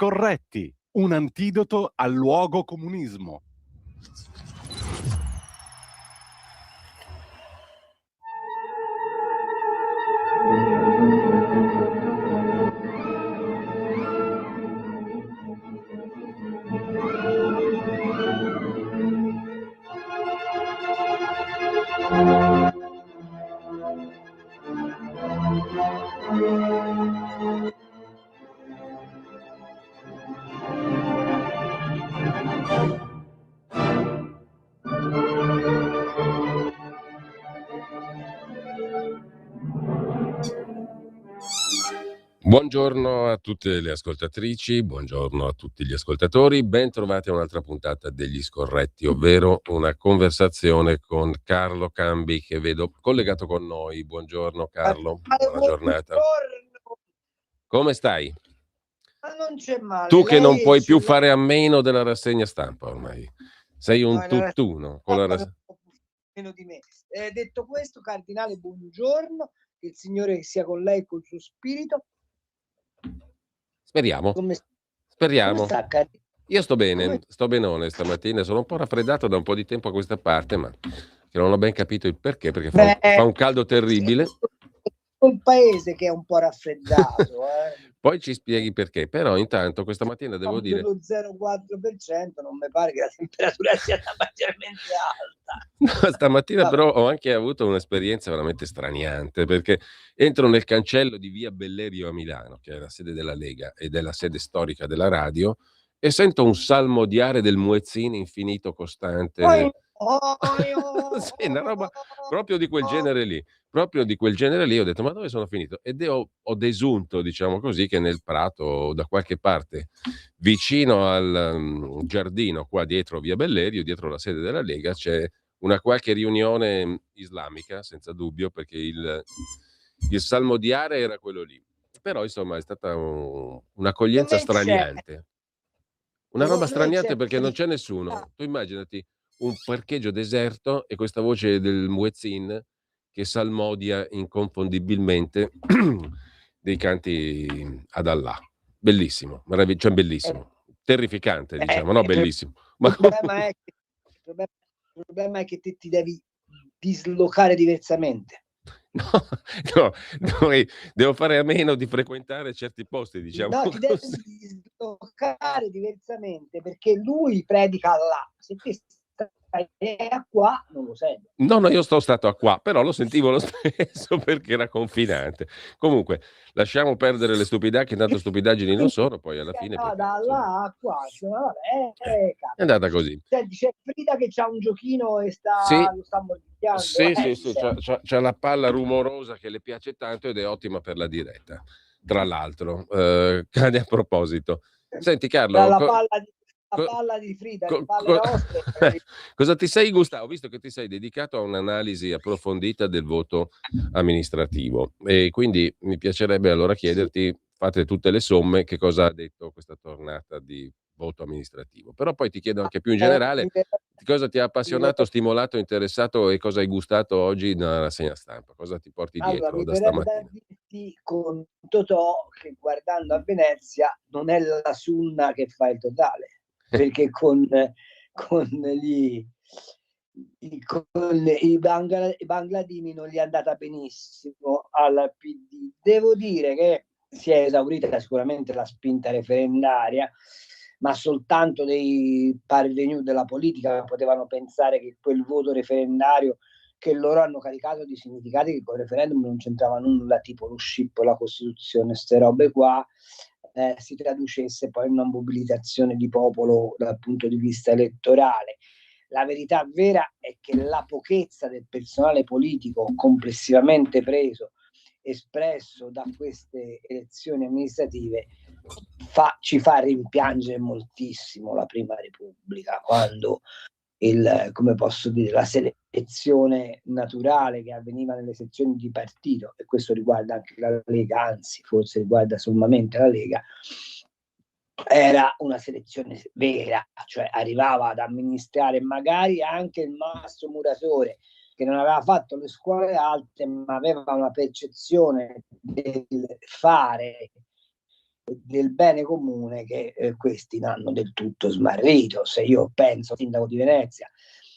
scorretti, un antidoto al luogo comunismo. Buongiorno a tutte le ascoltatrici, buongiorno a tutti gli ascoltatori, ben trovati a un'altra puntata degli Scorretti, ovvero una conversazione con Carlo Cambi che vedo collegato con noi. Buongiorno Carlo, buona giornata. Buongiorno. Come stai? Ma non c'è male. Tu che non puoi più l'ha... fare a meno della rassegna stampa ormai, sei un tutt'uno con la rassegna. Meno di me. Detto questo, Cardinale, buongiorno, che il Signore sia con lei e col suo spirito. Speriamo. Speriamo. Come sta, Io sto benone stamattina, sono un po' raffreddato da un po' di tempo a questa parte, ma che non ho ben capito il perché fa un caldo terribile. È il paese che è un po' raffreddato. Poi ci spieghi perché, però intanto questa mattina devo dire... Lo 0,4% non mi pare che la temperatura sia maggiormente alta. No, stamattina però ho anche avuto un'esperienza veramente straniante, perché entro nel cancello di via Bellerio a Milano, che è la sede della Lega ed è la sede storica della radio, e sento un salmodiare del muezzin infinito costante. Sì, una roba proprio di quel genere lì. Proprio di quel genere lì ho detto: ma dove sono finito? Ed ho desunto, diciamo così, che nel prato o da qualche parte vicino al giardino qua dietro via Bellerio, dietro la sede della Lega, c'è una qualche riunione islamica, senza dubbio, perché il salmodiare era quello lì. Però insomma è stata un'accoglienza straniante. Una roba straniante perché non c'è nessuno. Tu immaginati un parcheggio deserto e questa voce del muezzin che salmodia inconfondibilmente dei canti ad Allah. Bellissimo, cioè bellissimo, terrificante, diciamo, no bellissimo. Il problema è che te ti devi dislocare diversamente. No, devo fare a meno di frequentare certi posti, diciamo. No, ti devi dislocare diversamente perché lui predica Allah. Se te stai a qua, non lo senti. No, io sto stato a qua, però lo sentivo lo stesso perché era confinante. Comunque, lasciamo perdere le stupidaggini, che tanto stupidaggini non sono, poi alla fine... No, da là a qua, è andata così. Senti, c'è Frida che c'ha un giochino e lo sta mordicchiando. Sì, c'ha la palla rumorosa che le piace tanto ed è ottima per la diretta, tra l'altro. Cade a proposito. Senti Carlo... La palla di Frida, le palle nostre. Cosa ti sei gustato? Ho visto che ti sei dedicato a un'analisi approfondita del voto amministrativo e quindi mi piacerebbe allora chiederti, fate tutte le somme, che cosa ha detto questa tornata di voto amministrativo. Però poi ti chiedo anche più in generale cosa ti ha appassionato, stimolato, interessato e cosa hai gustato oggi nella rassegna stampa. Cosa ti porti dietro da stamattina? Dirti con Totò che guardando a Venezia non è la Sunna che fa il totale. Perché con i bangladini non gli è andata benissimo al PD. Devo dire che si è esaurita sicuramente la spinta referendaria, ma soltanto dei parvenu della politica potevano pensare che quel voto referendario che loro hanno caricato di significati che con il referendum non c'entrava nulla, tipo lo scippo, la Costituzione, queste robe qua, si traducesse poi in una mobilitazione di popolo dal punto di vista elettorale. La verità vera è che la pochezza del personale politico complessivamente preso, espresso da queste elezioni amministrative, ci fa rimpiangere moltissimo la Prima Repubblica, quando come posso dire, la selezione naturale che avveniva nelle sezioni di partito, e questo riguarda anche la Lega, anzi forse riguarda sommamente la Lega, era una selezione vera, cioè arrivava ad amministrare magari anche il mastro muratore che non aveva fatto le scuole alte ma aveva una percezione del fare del bene comune che questi hanno del tutto smarrito. Se io penso al sindaco di Venezia,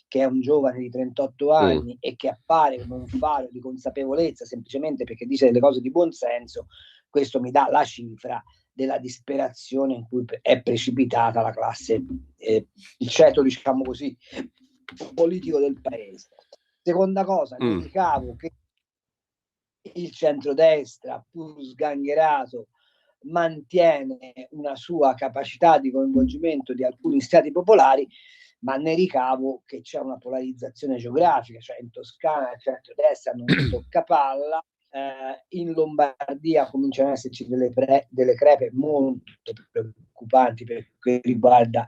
che è un giovane di 38 anni e che appare come un faro di consapevolezza semplicemente perché dice delle cose di buon senso, questo mi dà la cifra della disperazione in cui è precipitata la classe, il ceto, diciamo così, politico del paese. Seconda cosa, mi ricavo che il centrodestra, pur sgangherato, mantiene una sua capacità di coinvolgimento di alcuni stati popolari, ma ne ricavo che c'è una polarizzazione geografica, cioè in Toscana il centrodestra non si tocca palla, in Lombardia cominciano ad esserci delle crepe molto preoccupanti per quel che riguarda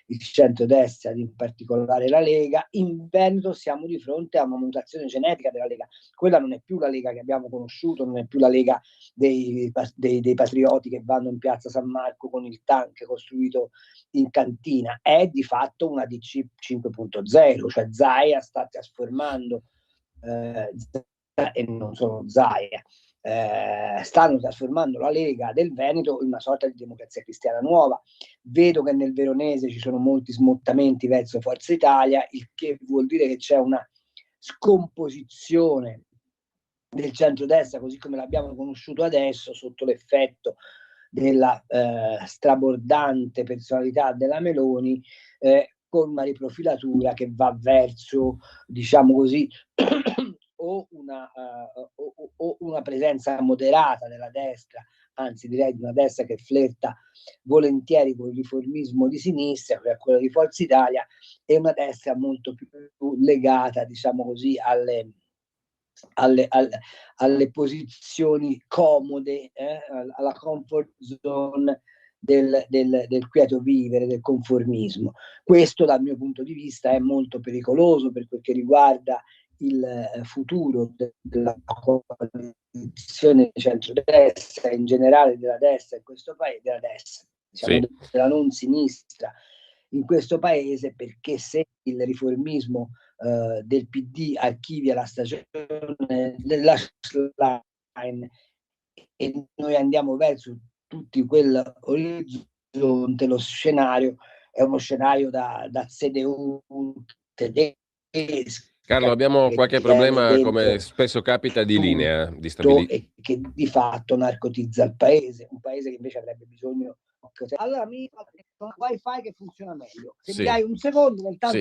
il centrodestra, in particolare la Lega. In Veneto siamo di fronte a una mutazione genetica della Lega. Quella non è più la Lega che abbiamo conosciuto, non è più la Lega dei patrioti che vanno in piazza San Marco con il tank costruito in cantina, è di fatto una DC 5.0, cioè Zaia sta trasformando e non solo Zaia, stanno trasformando la Lega del Veneto in una sorta di democrazia cristiana nuova. Vedo che nel Veronese ci sono molti smottamenti verso Forza Italia, il che vuol dire che c'è una scomposizione del centrodestra così come l'abbiamo conosciuto adesso sotto l'effetto della strabordante personalità della Meloni, con una riprofilatura che va verso, diciamo così, o una presenza moderata della destra, anzi direi di una destra che flirta volentieri con il riformismo di sinistra, cioè quello di Forza Italia, e una destra molto più legata, diciamo così, alle posizioni comode, alla comfort zone del quieto vivere, del conformismo. Questo dal mio punto di vista è molto pericoloso per quel che riguarda il futuro della coalizione di centrodestra, in generale della destra in questo paese, della destra, diciamo, sì, della non sinistra in questo paese, perché se il riformismo del PD archivia la stagione della line e noi andiamo verso tutti quell'orizzonte, lo scenario è uno scenario da CDU tedesco. Carlo, abbiamo qualche problema, come spesso capita, di linea, di stabilità. E che di fatto narcotizza il paese, un paese che invece avrebbe bisogno. Allora mi un wifi che funziona meglio. Se mi dai un secondo, nel tanto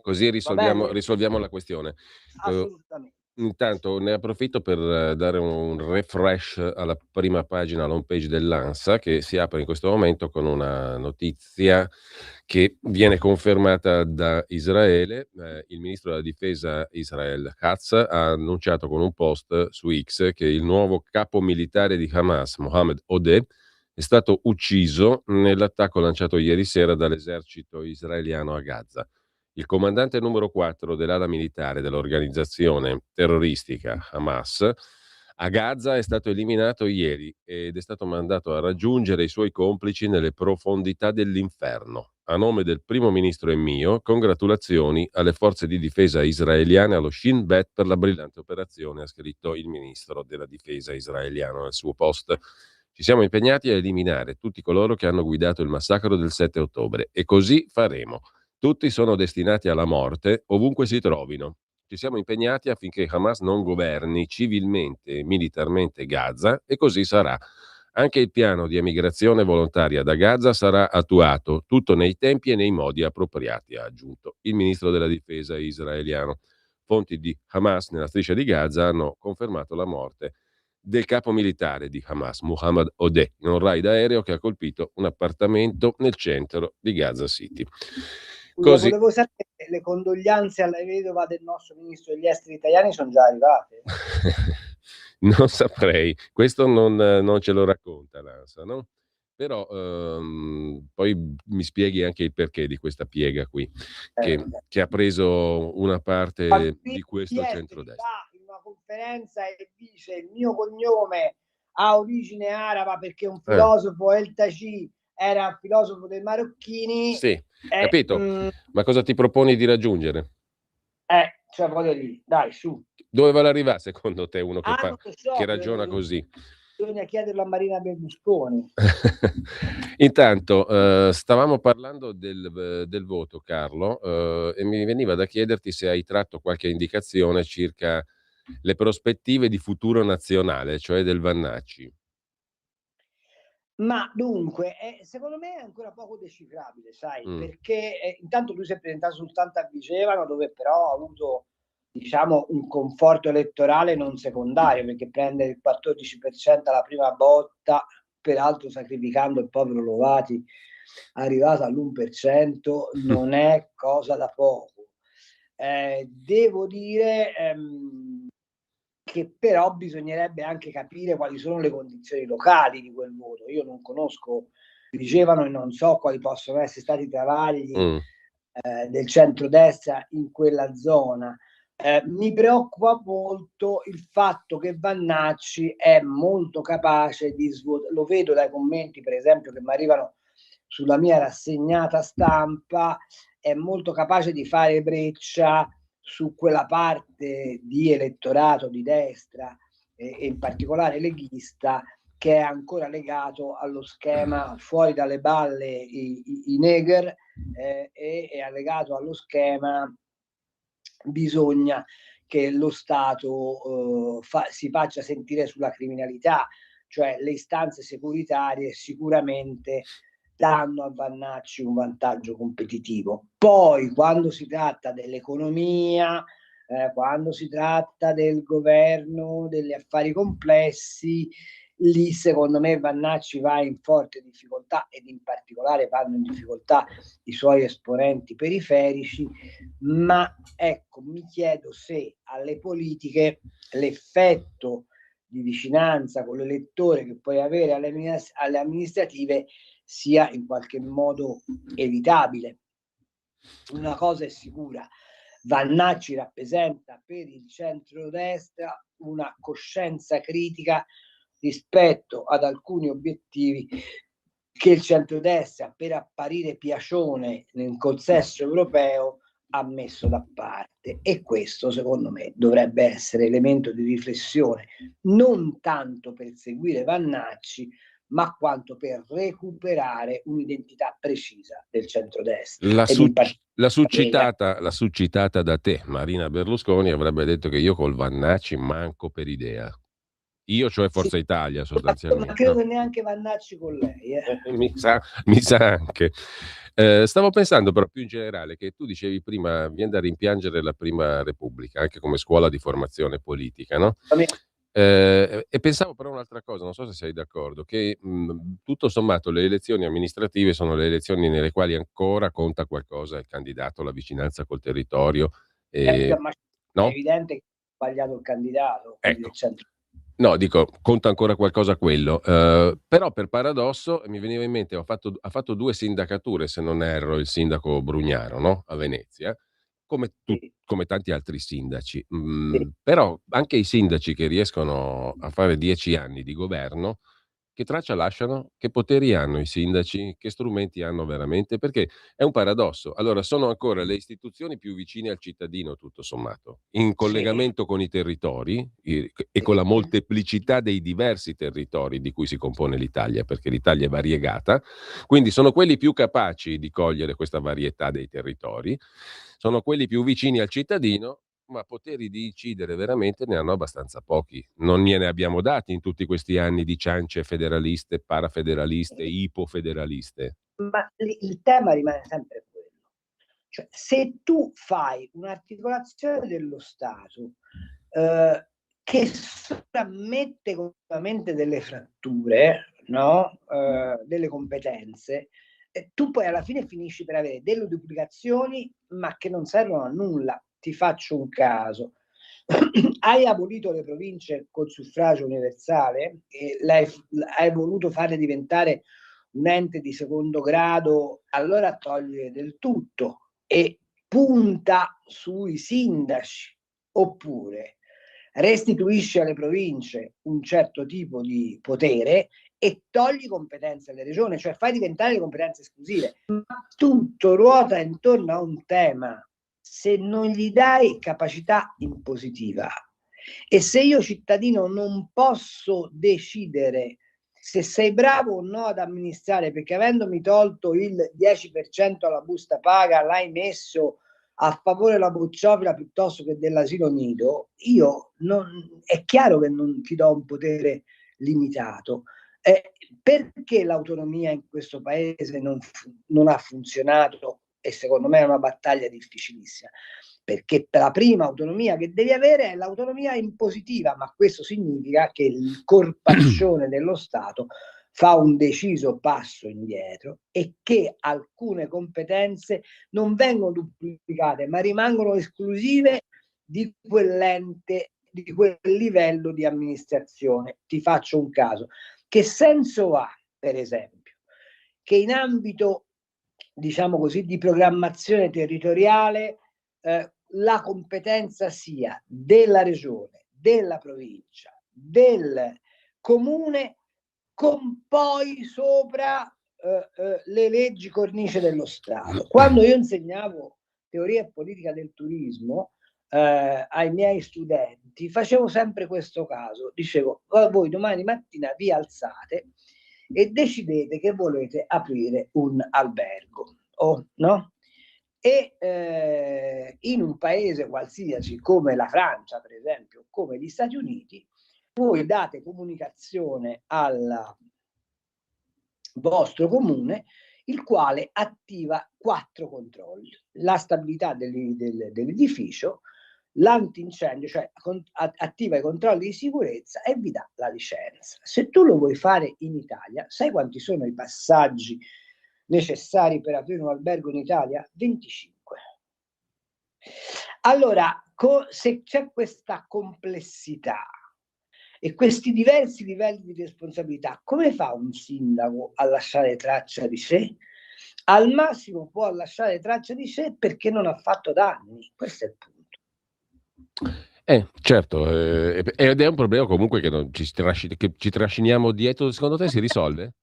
così risolviamo la questione. Assolutamente. Intanto ne approfitto per dare un refresh alla prima pagina, alla home page dell'ANSA, che si apre in questo momento con una notizia che viene confermata da Israele. Il ministro della difesa Israel Katz ha annunciato con un post su X che il nuovo capo militare di Hamas, Mohammed Odeh, è stato ucciso nell'attacco lanciato ieri sera dall'esercito israeliano a Gaza. Il comandante numero 4 dell'ala militare dell'organizzazione terroristica Hamas a Gaza è stato eliminato ieri ed è stato mandato a raggiungere i suoi complici nelle profondità dell'inferno. A nome del primo ministro e mio, congratulazioni alle forze di difesa israeliane, allo Shin Bet, per la brillante operazione, ha scritto il ministro della difesa israeliano nel suo post. Ci siamo impegnati a eliminare tutti coloro che hanno guidato il massacro del 7 ottobre e così faremo. Tutti sono destinati alla morte ovunque si trovino. Ci siamo impegnati affinché Hamas non governi civilmente e militarmente Gaza e così sarà. Anche il piano di emigrazione volontaria da Gaza sarà attuato, tutto nei tempi e nei modi appropriati, ha aggiunto il ministro della difesa israeliano. Fonti di Hamas nella striscia di Gaza hanno confermato la morte del capo militare di Hamas, Mohammed Odeh, in un raid aereo che ha colpito un appartamento nel centro di Gaza City. Così. Volevo sapere, le condoglianze alla vedova del nostro ministro degli esteri italiani sono già arrivate? Non saprei, questo non ce lo racconta l'ANSA, no? Però poi mi spieghi anche il perché di questa piega qui, che ha preso una parte di questo centrodestra. In una conferenza e dice il mio cognome ha origine araba perché un filosofo El Taci era filosofo dei marocchini. Sì, capito. Ma cosa ti proponi di raggiungere? Cioè voglio dire, dai, su. Dove va arrivare secondo te uno che ragiona così? Bisogna chiederlo a Marina Berlusconi. Intanto stavamo parlando del voto, Carlo, e mi veniva da chiederti se hai tratto qualche indicazione circa le prospettive di futuro nazionale, cioè del Vannacci. Ma dunque, secondo me è ancora poco decifrabile, sai, Mm. perché intanto lui si è presentato soltanto a Vigevano, dove però ha avuto, diciamo, un conforto elettorale non secondario, perché prendere il 14% alla prima botta, peraltro sacrificando il povero Lovati, arrivato all'1%, non è cosa da poco. Devo dire che però bisognerebbe anche capire quali sono le condizioni locali di quel voto. Io non conosco, dicevano, e non so quali possono essere stati i travagli del centrodestra in quella zona. Mi preoccupa molto il fatto che Vannacci è molto capace di svuotare, lo vedo dai commenti per esempio che mi arrivano sulla mia rassegnata stampa, è molto capace di fare breccia su quella parte di elettorato di destra e in particolare leghista che è ancora legato allo schema fuori dalle balle i Neger e è legato allo schema bisogna che lo Stato si faccia sentire sulla criminalità, cioè le istanze securitarie sicuramente danno a Vannacci un vantaggio competitivo. Poi quando si tratta dell'economia, quando si tratta del governo, degli affari complessi, lì secondo me Vannacci va in forte difficoltà ed in particolare vanno in difficoltà i suoi esponenti periferici, ma ecco, mi chiedo se alle politiche l'effetto di vicinanza con l'elettore che puoi avere alle amministrative sia in qualche modo evitabile. Una cosa è sicura, Vannacci rappresenta per il centrodestra una coscienza critica rispetto ad alcuni obiettivi che il centrodestra, per apparire piacione nel consesso europeo, ha messo da parte, e questo secondo me dovrebbe essere elemento di riflessione non tanto per seguire Vannacci ma quanto per recuperare un'identità precisa del centrodestra. La succitata da te, Marina Berlusconi, avrebbe detto che io col Vannacci manco per idea. Io, cioè Forza Italia, sostanzialmente. Ma credo neanche Vannacci con lei. Mi sa anche. Stavo pensando però più in generale che tu dicevi prima viene da rimpiangere la Prima Repubblica, anche come scuola di formazione politica, no? E pensavo però un'altra cosa, non so se sei d'accordo, che tutto sommato le elezioni amministrative sono le elezioni nelle quali ancora conta qualcosa il candidato, la vicinanza col territorio. Ma No? è evidente che ha sbagliato il candidato. Ecco. No, dico, conta ancora qualcosa quello. Però per paradosso mi veniva in mente, ha fatto 2 sindacature, se non erro, il sindaco Brugnaro, no? A Venezia, come tanti altri sindaci. Però anche i sindaci che riescono a fare 10 anni di governo, che traccia lasciano? Che poteri hanno i sindaci? Che strumenti hanno veramente? Perché è un paradosso. Allora, sono ancora le istituzioni più vicine al cittadino, tutto sommato, in collegamento con i territori e con la molteplicità dei diversi territori di cui si compone l'Italia, perché l'Italia è variegata. Quindi sono quelli più capaci di cogliere questa varietà dei territori, sono quelli più vicini al cittadino, ma poteri di incidere veramente ne hanno abbastanza pochi. Non gliene abbiamo dati in tutti questi anni di ciance federaliste, parafederaliste, ipofederaliste. Ma il tema rimane sempre quello. Cioè, se tu fai un'articolazione dello Stato che mette completamente delle fratture, no? Delle competenze, tu poi alla fine finisci per avere delle duplicazioni ma che non servono a nulla. Ti faccio un caso. Hai abolito le province col suffragio universale e hai voluto farle diventare un ente di secondo grado, allora toglie del tutto e punta sui sindaci, oppure restituisce alle province un certo tipo di potere e togli competenze alle regioni, cioè fai diventare le competenze esclusive. Ma tutto ruota intorno a un tema: se non gli dai capacità impositiva E se io cittadino non posso decidere se sei bravo o no ad amministrare, perché avendomi tolto il 10% alla busta paga, l'hai messo a favore della bocciofila piuttosto che dell'asilo nido, è chiaro che non ti do un potere limitato. Perché l'autonomia in questo paese non ha funzionato? E secondo me è una battaglia difficilissima, perché la prima autonomia che devi avere è l'autonomia impositiva, ma questo significa che il corpaccione dello Stato fa un deciso passo indietro e che alcune competenze non vengono duplicate, ma rimangono esclusive di quell'ente, di quel livello di amministrazione. Ti faccio un caso. Che senso ha, per esempio, che in ambito, diciamo così, di programmazione territoriale la competenza sia della regione, della provincia, del comune, con poi sopra le leggi cornice dello Stato? Quando io insegnavo teoria e politica del turismo ai miei studenti, facevo sempre questo caso. Dicevo: voi domani mattina vi alzate e decidete che volete aprire un albergo, no? E in un paese qualsiasi come la Francia, per esempio, come gli Stati Uniti, voi date comunicazione al vostro comune, il quale attiva 4 controlli: la stabilità dell'edificio, l'antincendio, cioè attiva i controlli di sicurezza e vi dà la licenza. Se tu lo vuoi fare in Italia, sai quanti sono i passaggi necessari per aprire un albergo in Italia? 25. Allora, se c'è questa complessità e questi diversi livelli di responsabilità, come fa un sindaco a lasciare traccia di sé? Al massimo può lasciare traccia di sé perché non ha fatto danni. Questo è il punto. Certo, ed è un problema comunque che ci trasciniamo dietro. Secondo te si risolve?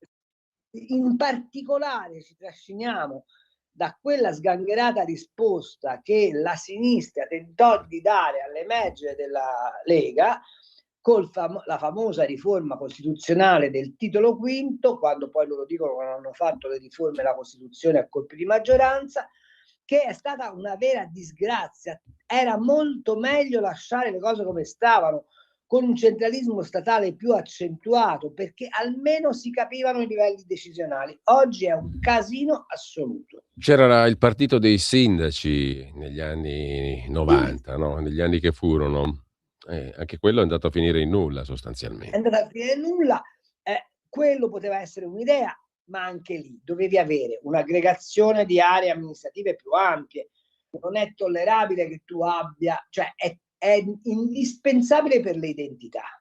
In particolare ci trasciniamo da quella sgangherata risposta che la sinistra tentò di dare all'emergere della Lega con la famosa riforma costituzionale del titolo quinto, quando poi loro dicono che non hanno fatto le riforme della Costituzione a colpi di maggioranza, che è stata una vera disgrazia. Era molto meglio lasciare le cose come stavano, con un centralismo statale più accentuato, perché almeno si capivano i livelli decisionali. Oggi è un casino assoluto. C'era il partito dei sindaci negli anni 90, no? Negli anni che furono. Anche quello è andato a finire in nulla sostanzialmente. È andato a finire in nulla. Quello poteva essere un'idea, ma anche lì dovevi avere un'aggregazione di aree amministrative più ampie. Non è tollerabile che tu abbia, cioè è indispensabile per le identità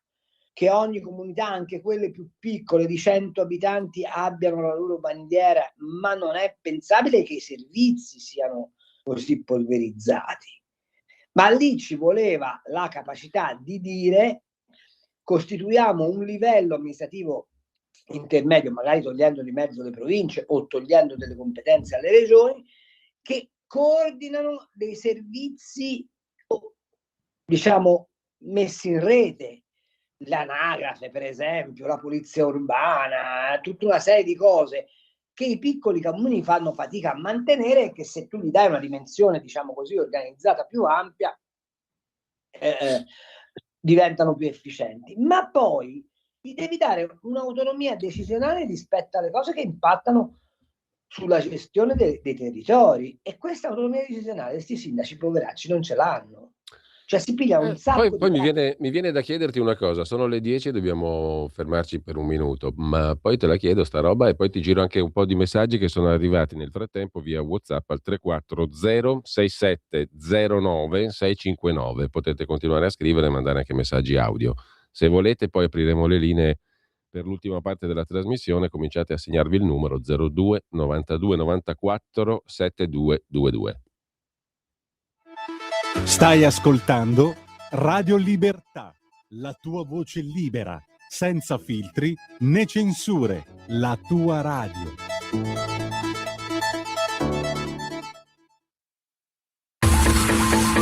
che ogni comunità, anche quelle più piccole di 100 abitanti, abbiano la loro bandiera, ma non è pensabile che i servizi siano così polverizzati. Ma lì ci voleva la capacità di dire: costituiamo un livello amministrativo intermedio, magari togliendo di mezzo le province o togliendo delle competenze alle regioni, che coordinano dei servizi, diciamo, messi in rete, l'anagrafe per esempio, la polizia urbana, tutta una serie di cose che i piccoli comuni fanno fatica a mantenere e che se tu gli dai una dimensione, diciamo così, organizzata più ampia, diventano più efficienti. Ma poi gli devi dare un'autonomia decisionale rispetto alle cose che impattano sulla gestione dei territori, e questa autonomia decisionale questi sindaci poveracci non ce l'hanno. Cioè si piglia un sacco poi mi viene da chiederti una cosa. Sono le 10 e dobbiamo fermarci per un minuto, ma poi te la chiedo sta roba e poi ti giro anche un po' di messaggi che sono arrivati nel frattempo via WhatsApp al 340 6709 659. Potete continuare a scrivere e mandare anche messaggi audio. Se volete poi apriremo le linee per l'ultima parte della trasmissione. Cominciate a segnarvi il numero 02 92 94 7222. Stai ascoltando Radio Libertà, la tua voce libera, senza filtri né censure, la tua radio.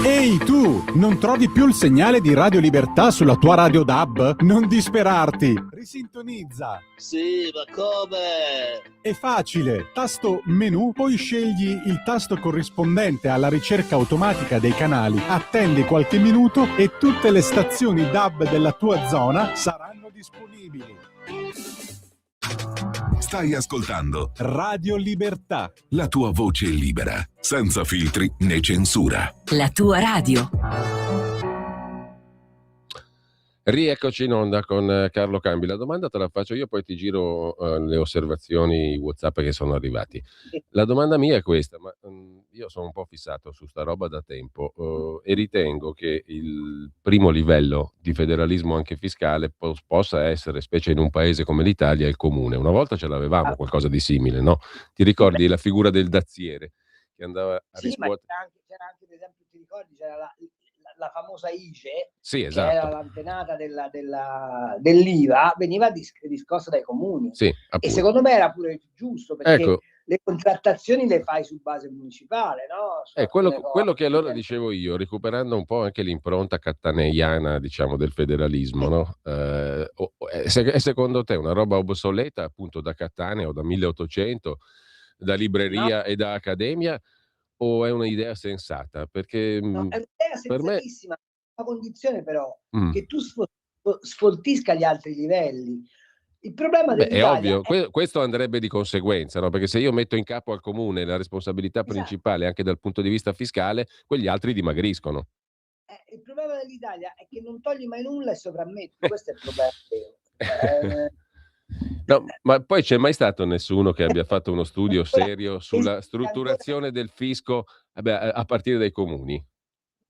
Ehi tu, non trovi più il segnale di Radio Libertà sulla tua radio DAB? Non disperarti, risintonizza. Sì, ma come? È facile, tasto menu, poi scegli il tasto corrispondente alla ricerca automatica dei canali, attendi qualche minuto e tutte le stazioni DAB della tua zona saranno disponibili. Stai ascoltando Radio Libertà. la tua voce libera, senza filtri né censura. La tua radio. Rieccoci in onda con Carlo Cambi. La domanda te la faccio io, poi ti giro le osservazioni WhatsApp che sono arrivati. La domanda mia è questa, ma io sono un po' fissato su sta roba da tempo e ritengo che il primo livello di federalismo anche fiscale possa essere, specie in un paese come l'Italia, il comune. Una volta ce l'avevamo qualcosa di simile, no? Ti ricordi la figura del dazziere che andava a Sì, ma riscuotere? c'era anche, ad esempio, ti ricordi, c'era la famosa ICE, Sì, che era esatto. l'antenata dell'IVA, veniva riscossa dai comuni. Sì, E appunto. secondo me era pure giusto, perché Ecco, le contrattazioni le fai su base municipale, no? Su alcune quello cose. che allora dicevo io, recuperando un po' anche l'impronta cattaneiana, diciamo, del federalismo, no? È secondo te una roba obsoleta, appunto, da Cattaneo o da 1800, da No, libreria e da accademia, o è un'idea sensata? Perché no, è un'idea per me... sensatissima, a condizione però Mm. che tu sfoltisca gli altri livelli. Il problema Beh, è dell'Italia ovvio, questo andrebbe di conseguenza, no? Perché se io metto in capo al comune la responsabilità esatto, principale anche dal punto di vista fiscale, quegli altri dimagriscono. il problema dell'Italia è che non togli mai nulla e sopravmetti, questo è il problema vero. No, ma poi c'è mai stato nessuno che abbia fatto uno studio serio sulla Esiste ancora, strutturazione del fisco, a partire dai comuni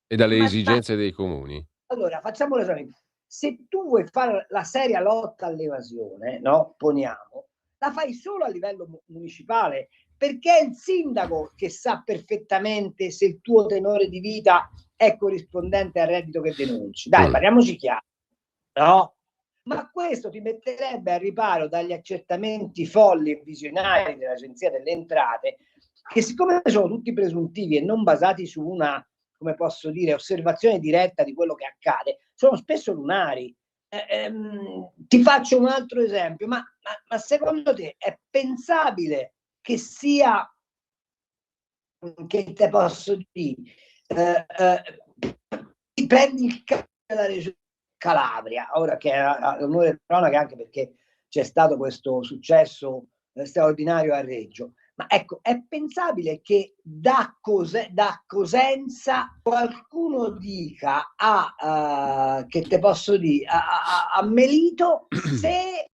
e dalle ma esigenze dei comuni? allora facciamo un esempio. Se tu vuoi fare la seria lotta all'evasione, no? Poniamo, la fai solo a livello municipale, perché è il sindaco che sa perfettamente se il tuo tenore di vita è corrispondente al reddito che denunci. Dai, parliamoci chiaro, no? Ma questo ti metterebbe a riparo dagli accertamenti folli e visionari dell'Agenzia delle Entrate, che siccome sono tutti presuntivi e non basati su una, come posso dire, osservazione diretta di quello che accade, sono spesso lunari. Ti faccio un altro esempio, ma secondo te è pensabile che sia, che te posso dire, prendi il caso della regione Calabria, ora che è l'onore di cronaca, anche perché c'è stato questo successo straordinario a Reggio, ma ecco, è pensabile che da Cosenza qualcuno dica che te posso dire, a Melito, se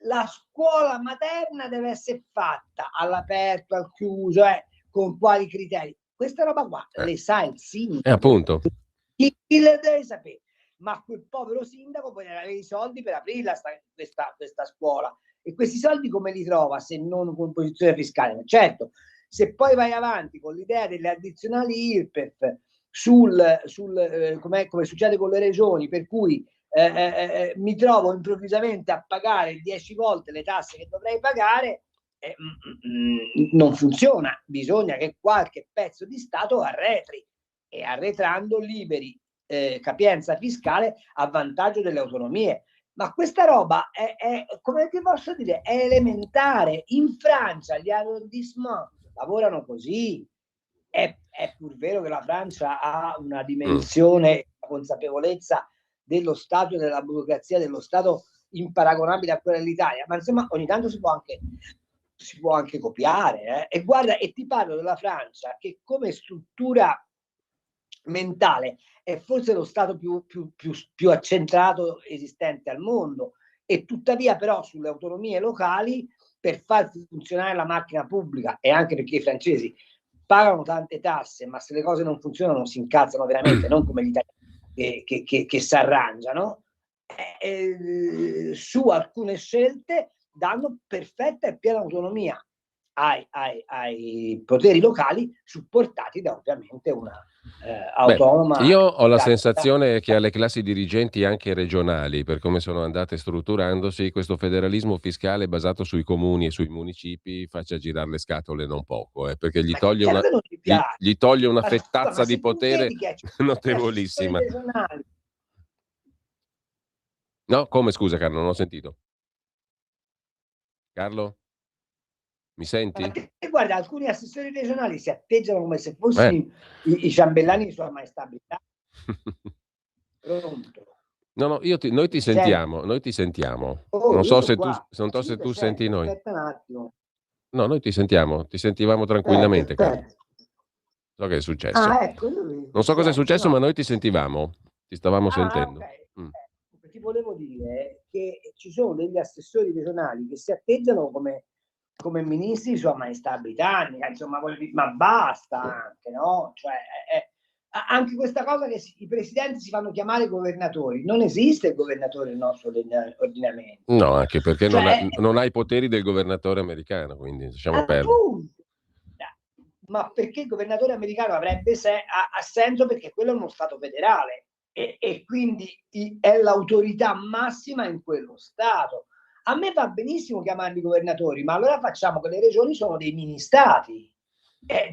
la scuola materna deve essere fatta all'aperto, al chiuso, con quali criteri? Questa roba qua le sa il sindaco. Appunto. Chi le deve sapere? Ma quel povero sindaco poi avere i soldi per aprirla questa scuola. E questi soldi come li trova se non con posizione fiscale? Certo, se poi vai avanti con l'idea delle addizionali IRPEF come succede con le regioni, per cui mi trovo improvvisamente a pagare 10 volte le tasse che dovrei pagare, non funziona. Bisogna che qualche pezzo di Stato arretri, e arretrando liberi capienza fiscale a vantaggio delle autonomie. Ma questa roba è come ti posso dire, è elementare. In Francia gli arrondissement lavorano così. È pur vero che la Francia ha una dimensione, una consapevolezza dello Stato e della burocrazia dello Stato imparagonabile a quella dell'Italia, ma insomma ogni tanto si può anche copiare. E guarda, e ti parlo della Francia, che come struttura mentale è forse lo Stato più accentrato esistente al mondo, e tuttavia però sulle autonomie locali, per far funzionare la macchina pubblica, e anche perché i francesi pagano tante tasse, ma se le cose non funzionano si incazzano veramente, non come gli italiani che si arrangiano, su alcune scelte danno perfetta e piena autonomia ai poteri locali, supportati da ovviamente una autonoma. Io ho la sensazione che alle classi dirigenti anche regionali, per come sono andate strutturandosi, questo federalismo fiscale basato sui comuni e sui municipi faccia girare le scatole non poco, perché gli toglie una, non ti piace. gli toglie una Ma scusa, fettazza ma di se tu potere vedi che notevolissima. regionali. No, come scusa Carlo, non ho sentito. Carlo? Mi senti? Guarda, alcuni assessori regionali si atteggiano come se fossi i ciambellani di Sua Maestà Britannica. Pronto. No, noi ti sentiamo, noi ti sentiamo. Oh, non so se qua. tu, non so se tu senti noi. Aspetta un attimo. No, noi ti sentiamo, ti sentivamo tranquillamente, Carlo. So che è successo. Ecco, non so cosa è successo, ma noi ti sentivamo, ti stavamo sentendo. Okay. Ti volevo dire che ci sono degli assessori regionali che si atteggiano come ministri di Sua Maestà Britannica, insomma, ma basta anche, no? Cioè, anche questa cosa che i presidenti si fanno chiamare governatori, non esiste il governatore nel nostro ordinamento. No, anche perché non ha i poteri del governatore americano, quindi lasciamo perdere. Ma perché il governatore americano avrebbe ha senso, perché quello è uno stato federale e quindi è l'autorità massima in quello stato. A me va benissimo chiamarli governatori, ma allora facciamo che le regioni sono dei mini-stati.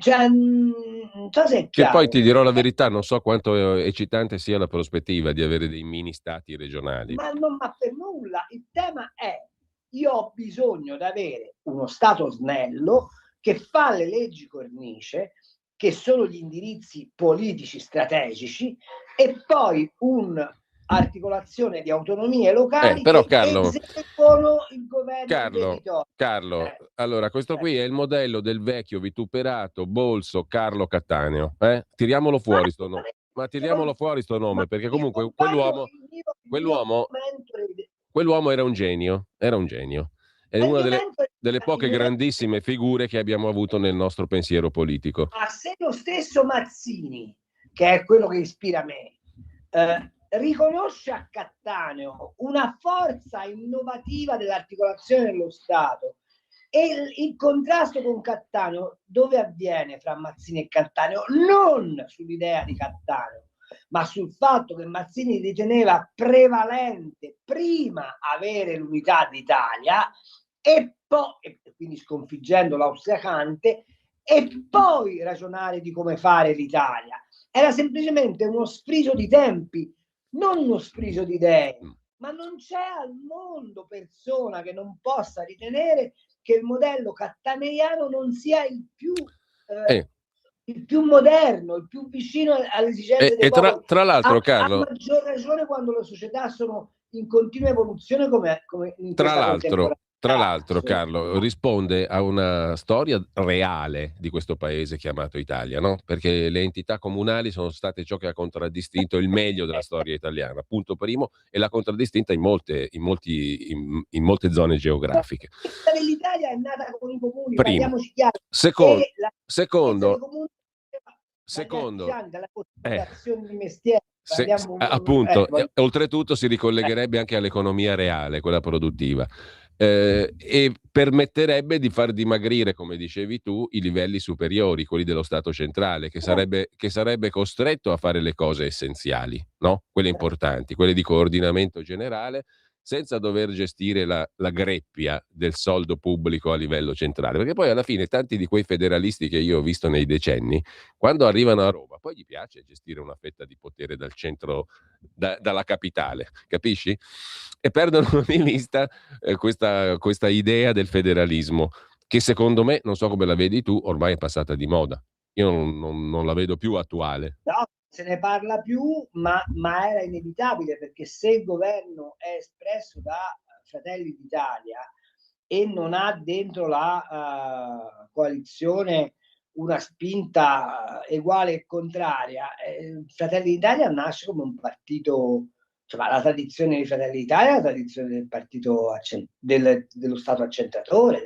Non so se è chiaro. Che poi ti dirò la verità, non so quanto eccitante sia la prospettiva di avere dei mini-stati regionali. Ma per nulla. Il tema è: io ho bisogno di avere uno stato snello che fa le leggi cornice, che sono gli indirizzi politici strategici, e poi un'articolazione di autonomie locali però, che eseguono il governo del territorio. Carlo, allora questo qui è il modello del vecchio vituperato Bolso Carlo Cattaneo. Tiriamolo fuori sto nome. Ma tiriamolo fuori sto nome, perché comunque quell'uomo era un genio, È una delle poche grandissime figure che abbiamo avuto nel nostro pensiero politico. Ma se lo stesso Mazzini, che è quello che ispira me, riconosce a Cattaneo una forza innovativa dell'articolazione dello Stato, e il contrasto con Cattaneo dove avviene fra Mazzini e Cattaneo? Non sull'idea di Cattaneo, ma sul fatto che Mazzini riteneva prevalente prima avere l'unità d'Italia e poi, quindi sconfiggendo l'austriacante, e poi ragionare di come fare l'Italia. Era semplicemente uno sfriso di tempi, non uno sfriso di idee. Ma non c'è al mondo persona che non possa ritenere che il modello cattaneiano non sia il più moderno, il più vicino alle esigenze dei popoli. Tra l'altro, Carlo, a maggior ragione quando le società sono in continua evoluzione, come in Tra l'altro, Carlo, risponde a una storia reale di questo paese chiamato Italia, no? Perché le entità comunali sono state ciò che ha contraddistinto il meglio della storia italiana, punto primo, e l'ha contraddistinta in molte zone geografiche. L'Italia è nata con i comuni, parliamoci chiaro. Secondo, dalla costituzione di mestiere. Appunto, oltretutto si ricollegherebbe anche all'economia reale, quella produttiva, e permetterebbe di far dimagrire, come dicevi tu, i livelli superiori, quelli dello Stato centrale, che sarebbe costretto a fare le cose essenziali, no? Quelle importanti, quelle di coordinamento generale, senza dover gestire la greppia del soldo pubblico a livello centrale, perché poi alla fine tanti di quei federalisti che io ho visto nei decenni, quando arrivano a Roma, poi gli piace gestire una fetta di potere dal centro, dalla capitale, capisci? E perdono di vista questa idea del federalismo, che secondo me, non so come la vedi tu, ormai è passata di moda. Io non la vedo più attuale. No, se ne parla più, ma era inevitabile, perché se il governo è espresso da Fratelli d'Italia e non ha dentro la coalizione una spinta uguale e contraria, Fratelli d'Italia nasce come un partito, insomma, la tradizione di Fratelli d'Italia è la tradizione del partito dello Stato accentratore,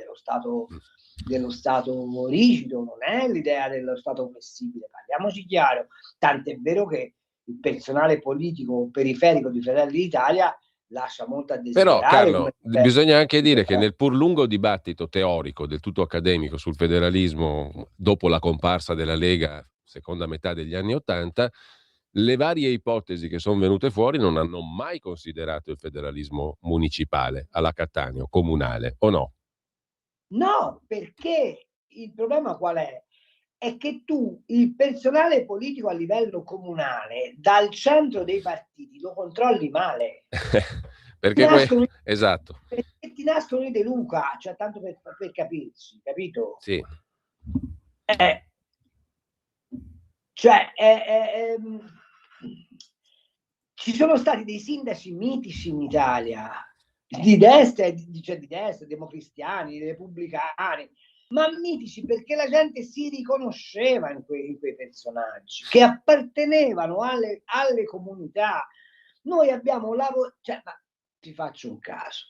dello Stato rigido, non è l'idea dello Stato flessibile, parliamoci chiaro. Tant'è vero che il personale politico periferico di Fratelli d'Italia lascia molto a Però, desiderare. Carlo, bisogna anche dire che nel pur lungo dibattito teorico, del tutto accademico, sul federalismo dopo la comparsa della Lega, seconda metà degli anni '80, le varie ipotesi che sono venute fuori non hanno mai considerato il federalismo municipale alla Cattaneo, comunale, o no? No, perché il problema qual è? È che tu il personale politico a livello comunale dal centro dei partiti lo controlli male. Perché esatto. Perché ti nascono i De Luca, cioè tanto per capirci, capito? Sì. Ci sono stati dei sindaci mitici in Italia, di destra, democristiani, repubblicani, ma mitici perché la gente si riconosceva in quei personaggi che appartenevano alle comunità. Noi abbiamo lavorato, ti faccio un caso,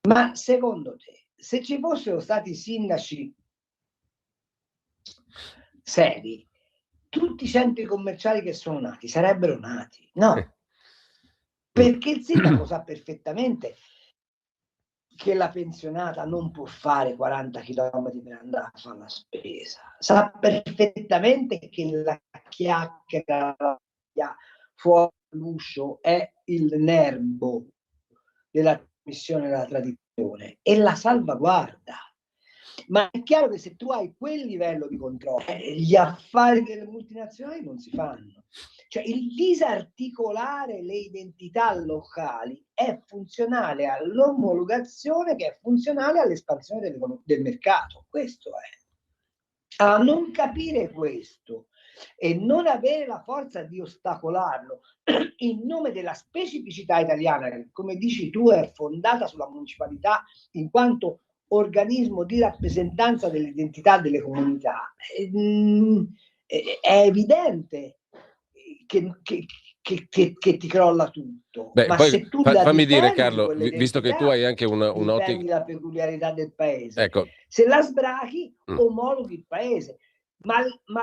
ma secondo te, se ci fossero stati sindaci seri, tutti i centri commerciali che sono nati sarebbero nati? No, perché il sindaco sa perfettamente che la pensionata non può fare 40 km per andare a fare la spesa, sa perfettamente che la chiacchiera fuori l'uscio è il nervo della trasmissione della tradizione e la salvaguarda. Ma è chiaro che se tu hai quel livello di controllo, gli affari delle multinazionali non si fanno. Cioè il disarticolare le identità locali è funzionale all'omologazione, che è funzionale all'espansione del mercato. Questo è. A non capire questo e non avere la forza di ostacolarlo in nome della specificità italiana, che come dici tu è fondata sulla municipalità in quanto organismo di rappresentanza dell'identità delle comunità, è evidente che ti crolla tutto. Beh, ma poi se tu fammi dire, Carlo, visto che tu hai anche un'ottica, difendi la peculiarità del paese, ecco, se la sbrachi omologhi il paese. Ma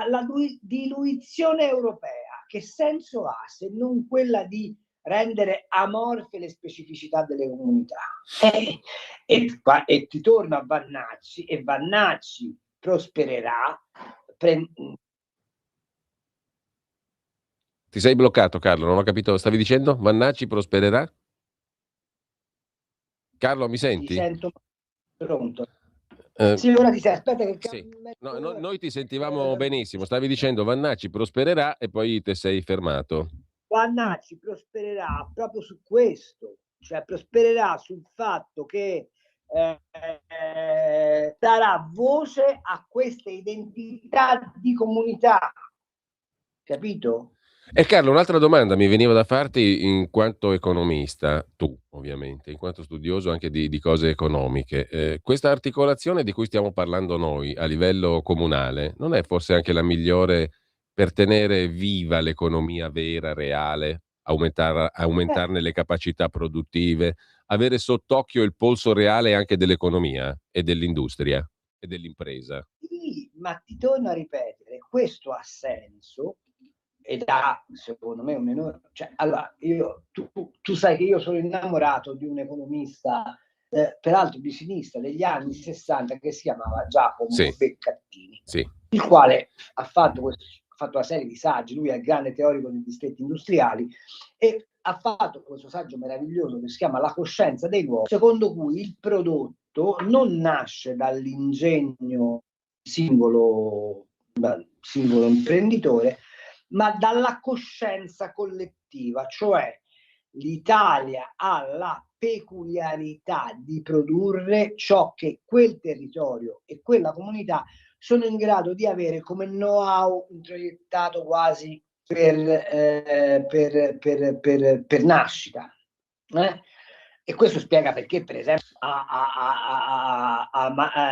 la diluizione europea che senso ha se non quella di rendere amorfe le specificità delle comunità? E ti torno a Vannacci, e Vannacci prospererà. Ti sei bloccato, Carlo, non ho capito, stavi dicendo? Vannacci prospererà? Carlo, mi senti? Ti sento pronto. Sì, ora ti sei, aspetta che sì. No, noi ti sentivamo benissimo, stavi dicendo Vannacci prospererà e poi te sei fermato. Vannacci prospererà proprio su questo, cioè prospererà sul fatto che darà voce a queste identità di comunità, capito? E Carlo, un'altra domanda mi veniva da farti in quanto economista, tu ovviamente, in quanto studioso anche di cose economiche. Questa articolazione di cui stiamo parlando noi a livello comunale non è forse anche la migliore per tenere viva l'economia vera, reale, aumentarne le capacità produttive, avere sott'occhio il polso reale anche dell'economia e dell'industria e dell'impresa? Sì, ma ti torno a ripetere, questo ha senso ed ha, secondo me, un enorme... Cioè, allora, tu sai che io sono innamorato di un economista, peraltro di sinistra, degli anni 60, che si chiamava Giacomo Beccattini, il quale ha fatto una serie di saggi. Lui è il grande teorico dei distretti industriali e ha fatto questo saggio meraviglioso che si chiama La coscienza dei luoghi, secondo cui il prodotto non nasce dall'ingegno singolo imprenditore, ma dalla coscienza collettiva, cioè l'Italia ha la peculiarità di produrre ciò che quel territorio e quella comunità sono in grado di avere come know-how introiettato quasi per nascita. E questo spiega perché, per esempio,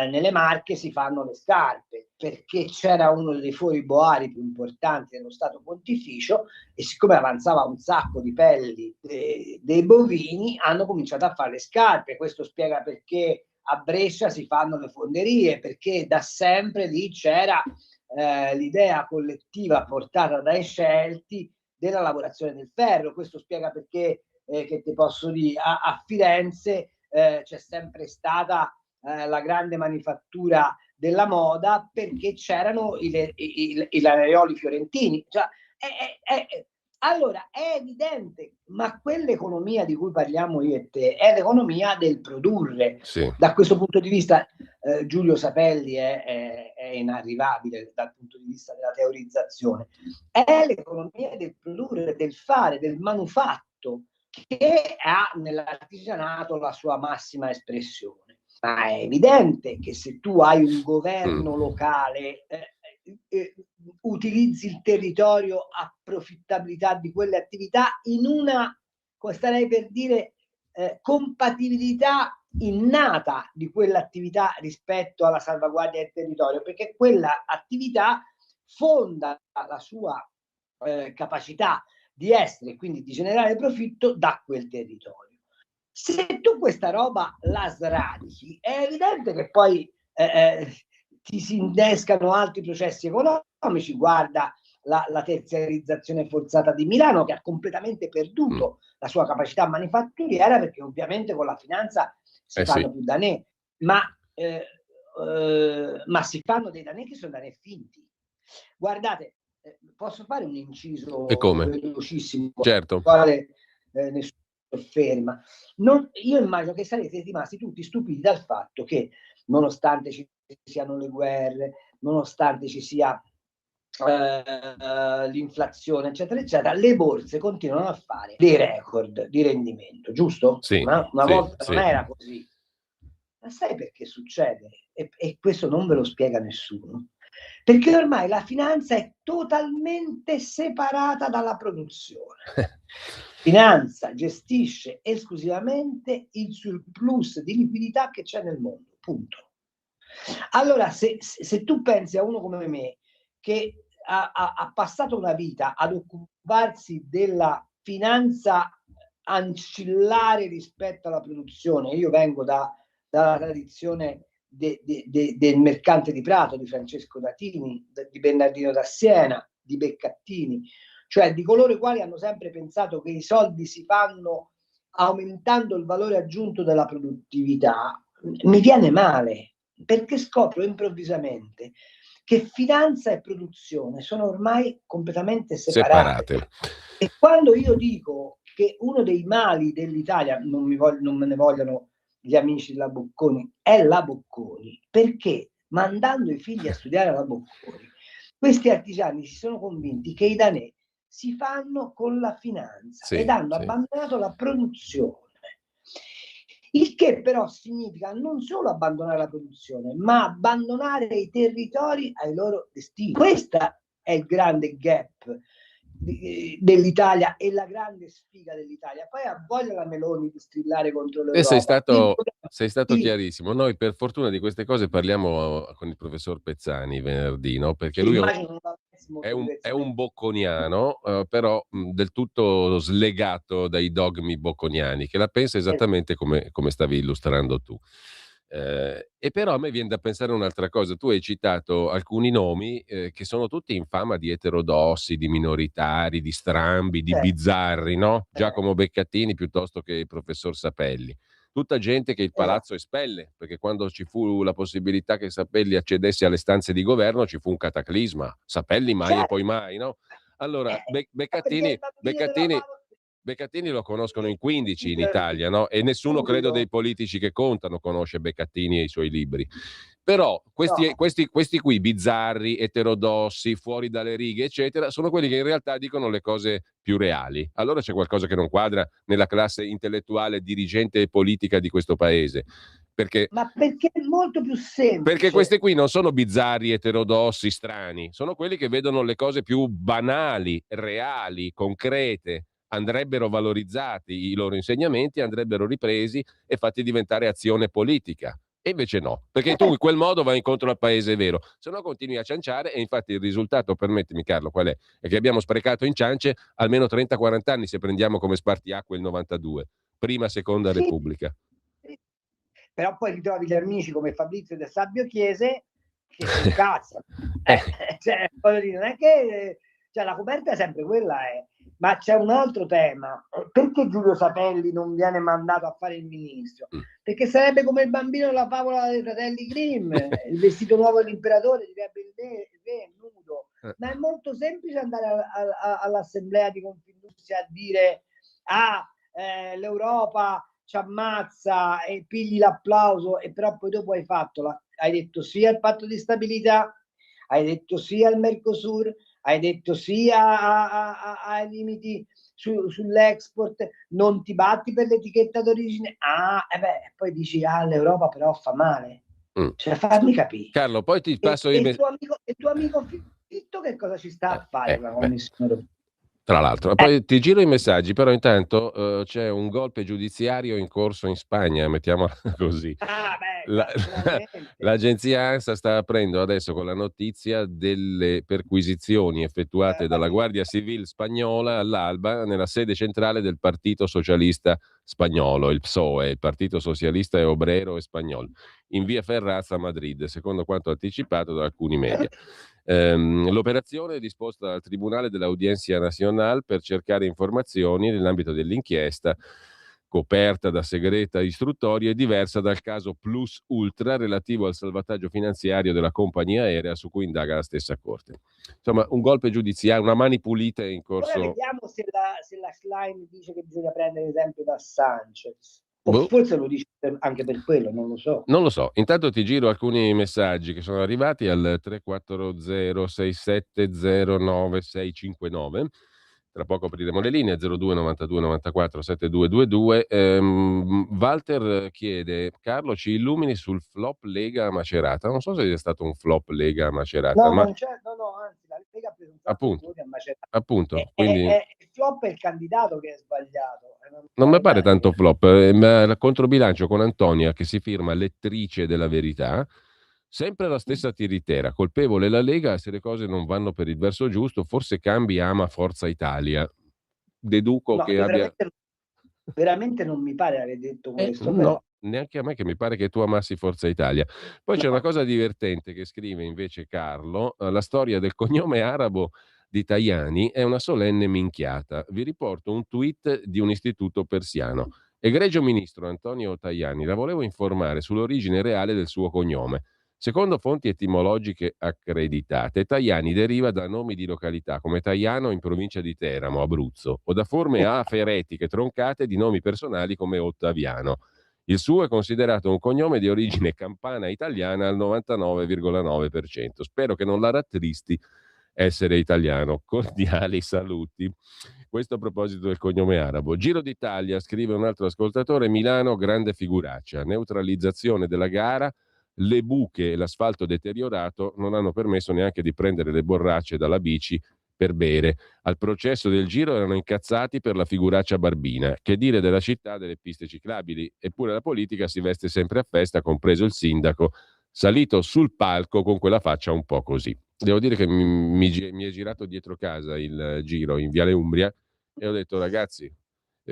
nelle Marche si fanno le scarpe, perché c'era uno dei fori boari più importanti dello Stato Pontificio e siccome avanzava un sacco di pelli dei bovini, hanno cominciato a fare le scarpe. Questo spiega perché a Brescia si fanno le fonderie, perché da sempre lì c'era l'idea collettiva portata dai Celti della lavorazione del ferro. Questo spiega perché che ti posso dire, a Firenze c'è sempre stata la grande manifattura della moda, perché c'erano i lanaioli fiorentini. Cioè, allora è evidente, ma quell'economia di cui parliamo io e te è l'economia del produrre. Sì. Da questo punto di vista Giulio Sapelli è inarrivabile dal punto di vista della teorizzazione. È l'economia del produrre, del fare, del manufatto, che ha nell'artigianato la sua massima espressione. Ma è evidente che se tu hai un governo locale, utilizzi il territorio a profittabilità di quelle attività in una, come starei per dire, compatibilità innata di quell'attività rispetto alla salvaguardia del territorio, perché quella attività fonda la sua capacità di essere, quindi di generare profitto da quel territorio. Se tu questa roba la sradichi, è evidente che poi ti si innescano altri processi economici. Guarda la terziarizzazione forzata di Milano, che ha completamente perduto la sua capacità manifatturiera, perché ovviamente con la finanza si fanno più danè, ma si fanno dei danè che sono danè finti. Guardate, posso fare un inciso velocissimo? Certo. Quale nessuno ferma. Io immagino che sarete rimasti tutti stupiti dal fatto che, nonostante ci siano le guerre, nonostante ci sia l'inflazione, eccetera, eccetera, le borse continuano a fare dei record di rendimento, giusto? Sì, una volta non era così. Ma sai perché succede? E questo non ve lo spiega nessuno. Perché ormai la finanza è totalmente separata dalla produzione. Finanza gestisce esclusivamente il surplus di liquidità che c'è nel mondo, punto. Allora, se tu pensi a uno come me, che ha passato una vita ad occuparsi della finanza ancillare rispetto alla produzione, io vengo dalla tradizione del mercante di Prato, di Francesco Datini, di Bernardino da Siena, di Beccattini, cioè di coloro i quali hanno sempre pensato che i soldi si fanno aumentando il valore aggiunto della produttività, mi viene male, perché scopro improvvisamente che finanza e produzione sono ormai completamente separate. E quando io dico che uno dei mali dell'Italia, non me ne vogliono gli amici della Bocconi, è la Bocconi, perché mandando i figli a studiare alla Bocconi, questi artigiani si sono convinti che i danè si fanno con la finanza ed hanno abbandonato la produzione. Il che però significa non solo abbandonare la produzione, ma abbandonare i territori ai loro destini. Questo è il grande gap dell'Italia e la grande sfiga dell'Italia. Poi ha voglia la Meloni di strillare contro l'Europa. Sei stato chiarissimo. Noi per fortuna di queste cose parliamo con il professor Pezzani venerdì, no? Perché lui è un bocconiano, però del tutto slegato dai dogmi bocconiani, che la pensa esattamente come stavi illustrando tu. E però a me viene da pensare un'altra cosa. Tu hai citato alcuni nomi che sono tutti in fama di eterodossi, di minoritari, di strambi, di bizzarri, no? Giacomo Beccattini piuttosto che il professor Sapelli. Tutta gente che il palazzo espelle, perché quando ci fu la possibilità che Sapelli accedesse alle stanze di governo ci fu un cataclisma. Sapelli mai e poi mai, no? Allora, Beccattini lo conoscono in 15 in Italia, no? E nessuno, credo, dei politici che contano conosce Beccattini e i suoi libri. Però questi qui, bizzarri, eterodossi, fuori dalle righe, eccetera, sono quelli che in realtà dicono le cose più reali. Allora c'è qualcosa che non quadra nella classe intellettuale, dirigente e politica di questo paese. Ma perché è molto più semplice. Perché questi qui non sono bizzarri, eterodossi, strani, sono quelli che vedono le cose più banali, reali, concrete. Andrebbero valorizzati i loro insegnamenti, andrebbero ripresi e fatti diventare azione politica. E invece no, perché tu in quel modo vai incontro al paese vero, se no continui a cianciare e infatti il risultato, permettimi Carlo, qual è? È che abbiamo sprecato in ciance almeno 30-40 anni se prendiamo come spartiacque il 92, prima, seconda Repubblica. Però poi ritrovi gli amici come Fabrizio del Sabbio Chiese che si incazzano. Cioè, non è che la coperta è sempre quella, Ma c'è un altro tema. Perché Giulio Sapelli non viene mandato a fare il ministro? Perché sarebbe come il bambino della favola dei fratelli Grimm, il vestito nuovo dell'imperatore, direbbe il re nudo. Ma è molto semplice andare all'assemblea di Confindustria a dire l'Europa ci ammazza e pigli l'applauso, e però poi dopo hai detto sì al patto di stabilità, hai detto sì al Mercosur, hai detto sì ai limiti sull'export, non ti batti per l'etichetta d'origine, poi dici l'Europa però fa male. Cioè, fammi capire. Carlo, poi ti passo il tuo amico Fitto che cosa ci sta a fare con la Commissione europea? Tra l'altro, poi ti giro i messaggi, però intanto c'è un golpe giudiziario in corso in Spagna, mettiamola così. L'agenzia ANSA sta aprendo adesso con la notizia delle perquisizioni effettuate dalla Guardia Civil spagnola all'alba nella sede centrale del Partito Socialista Spagnolo, il PSOE, il Partito Socialista e Obrero e Spagnolo, in via Ferraz a Madrid, secondo quanto anticipato da alcuni media. L'operazione è disposta dal Tribunale dell'Audiencia Nacional per cercare informazioni nell'ambito dell'inchiesta coperta da segreta istruttoria e diversa dal caso Plus Ultra relativo al salvataggio finanziario della compagnia aerea su cui indaga la stessa Corte. Insomma, un golpe giudiziario, una mani pulite in corso. Ora vediamo se la Schlein dice che bisogna prendere esempio da Sanchez. O forse lo dice anche per quello, non lo so. Non lo so. Intanto ti giro alcuni messaggi che sono arrivati al 340 6709 659. Tra poco apriremo le linee 02 92 94 7222. Walter chiede: Carlo, ci illumini sul flop Lega a Macerata? Non so se sia stato un flop Lega a Macerata. No, ma... non c'è, anzi, la Lega ha preso un sacco di voti a Macerata. Appunto, quindi... il flop è il candidato che è sbagliato. Non mi pare tanto flop, ma il controbilancio con Antonia che si firma lettrice della verità, sempre la stessa tiritera, colpevole la Lega se le cose non vanno per il verso giusto, forse Cambi ama Forza Italia. Deduco che abbia... Veramente non mi pare aver detto questo. No, neanche a me, che mi pare che tu amassi Forza Italia. Poi c'è una cosa divertente che scrive invece Carlo, la storia del cognome arabo di Tajani è una solenne minchiata. Vi riporto un tweet di un istituto persiano. Egregio ministro Antonio Tajani, la volevo informare sull'origine reale del suo cognome. Secondo fonti etimologiche accreditate, Tajani deriva da nomi di località come Tajano in provincia di Teramo, Abruzzo, o da forme aferetiche troncate di nomi personali come Ottaviano. Il suo è considerato un cognome di origine campana italiana al 99,9%. Spero che non la rattristi essere italiano. Cordiali saluti. Questo a proposito del cognome arabo. Giro d'Italia, scrive un altro ascoltatore, Milano grande figuraccia, neutralizzazione della gara, le buche e l'asfalto deteriorato non hanno permesso neanche di prendere le borracce dalla bici per bere. Al processo del Giro erano incazzati per la figuraccia barbina. Che dire della città delle piste ciclabili? Eppure la politica si veste sempre a festa, compreso il sindaco, salito sul palco con quella faccia un po' così. Devo dire che mi è girato dietro casa il Giro in Viale Umbria e ho detto: ragazzi,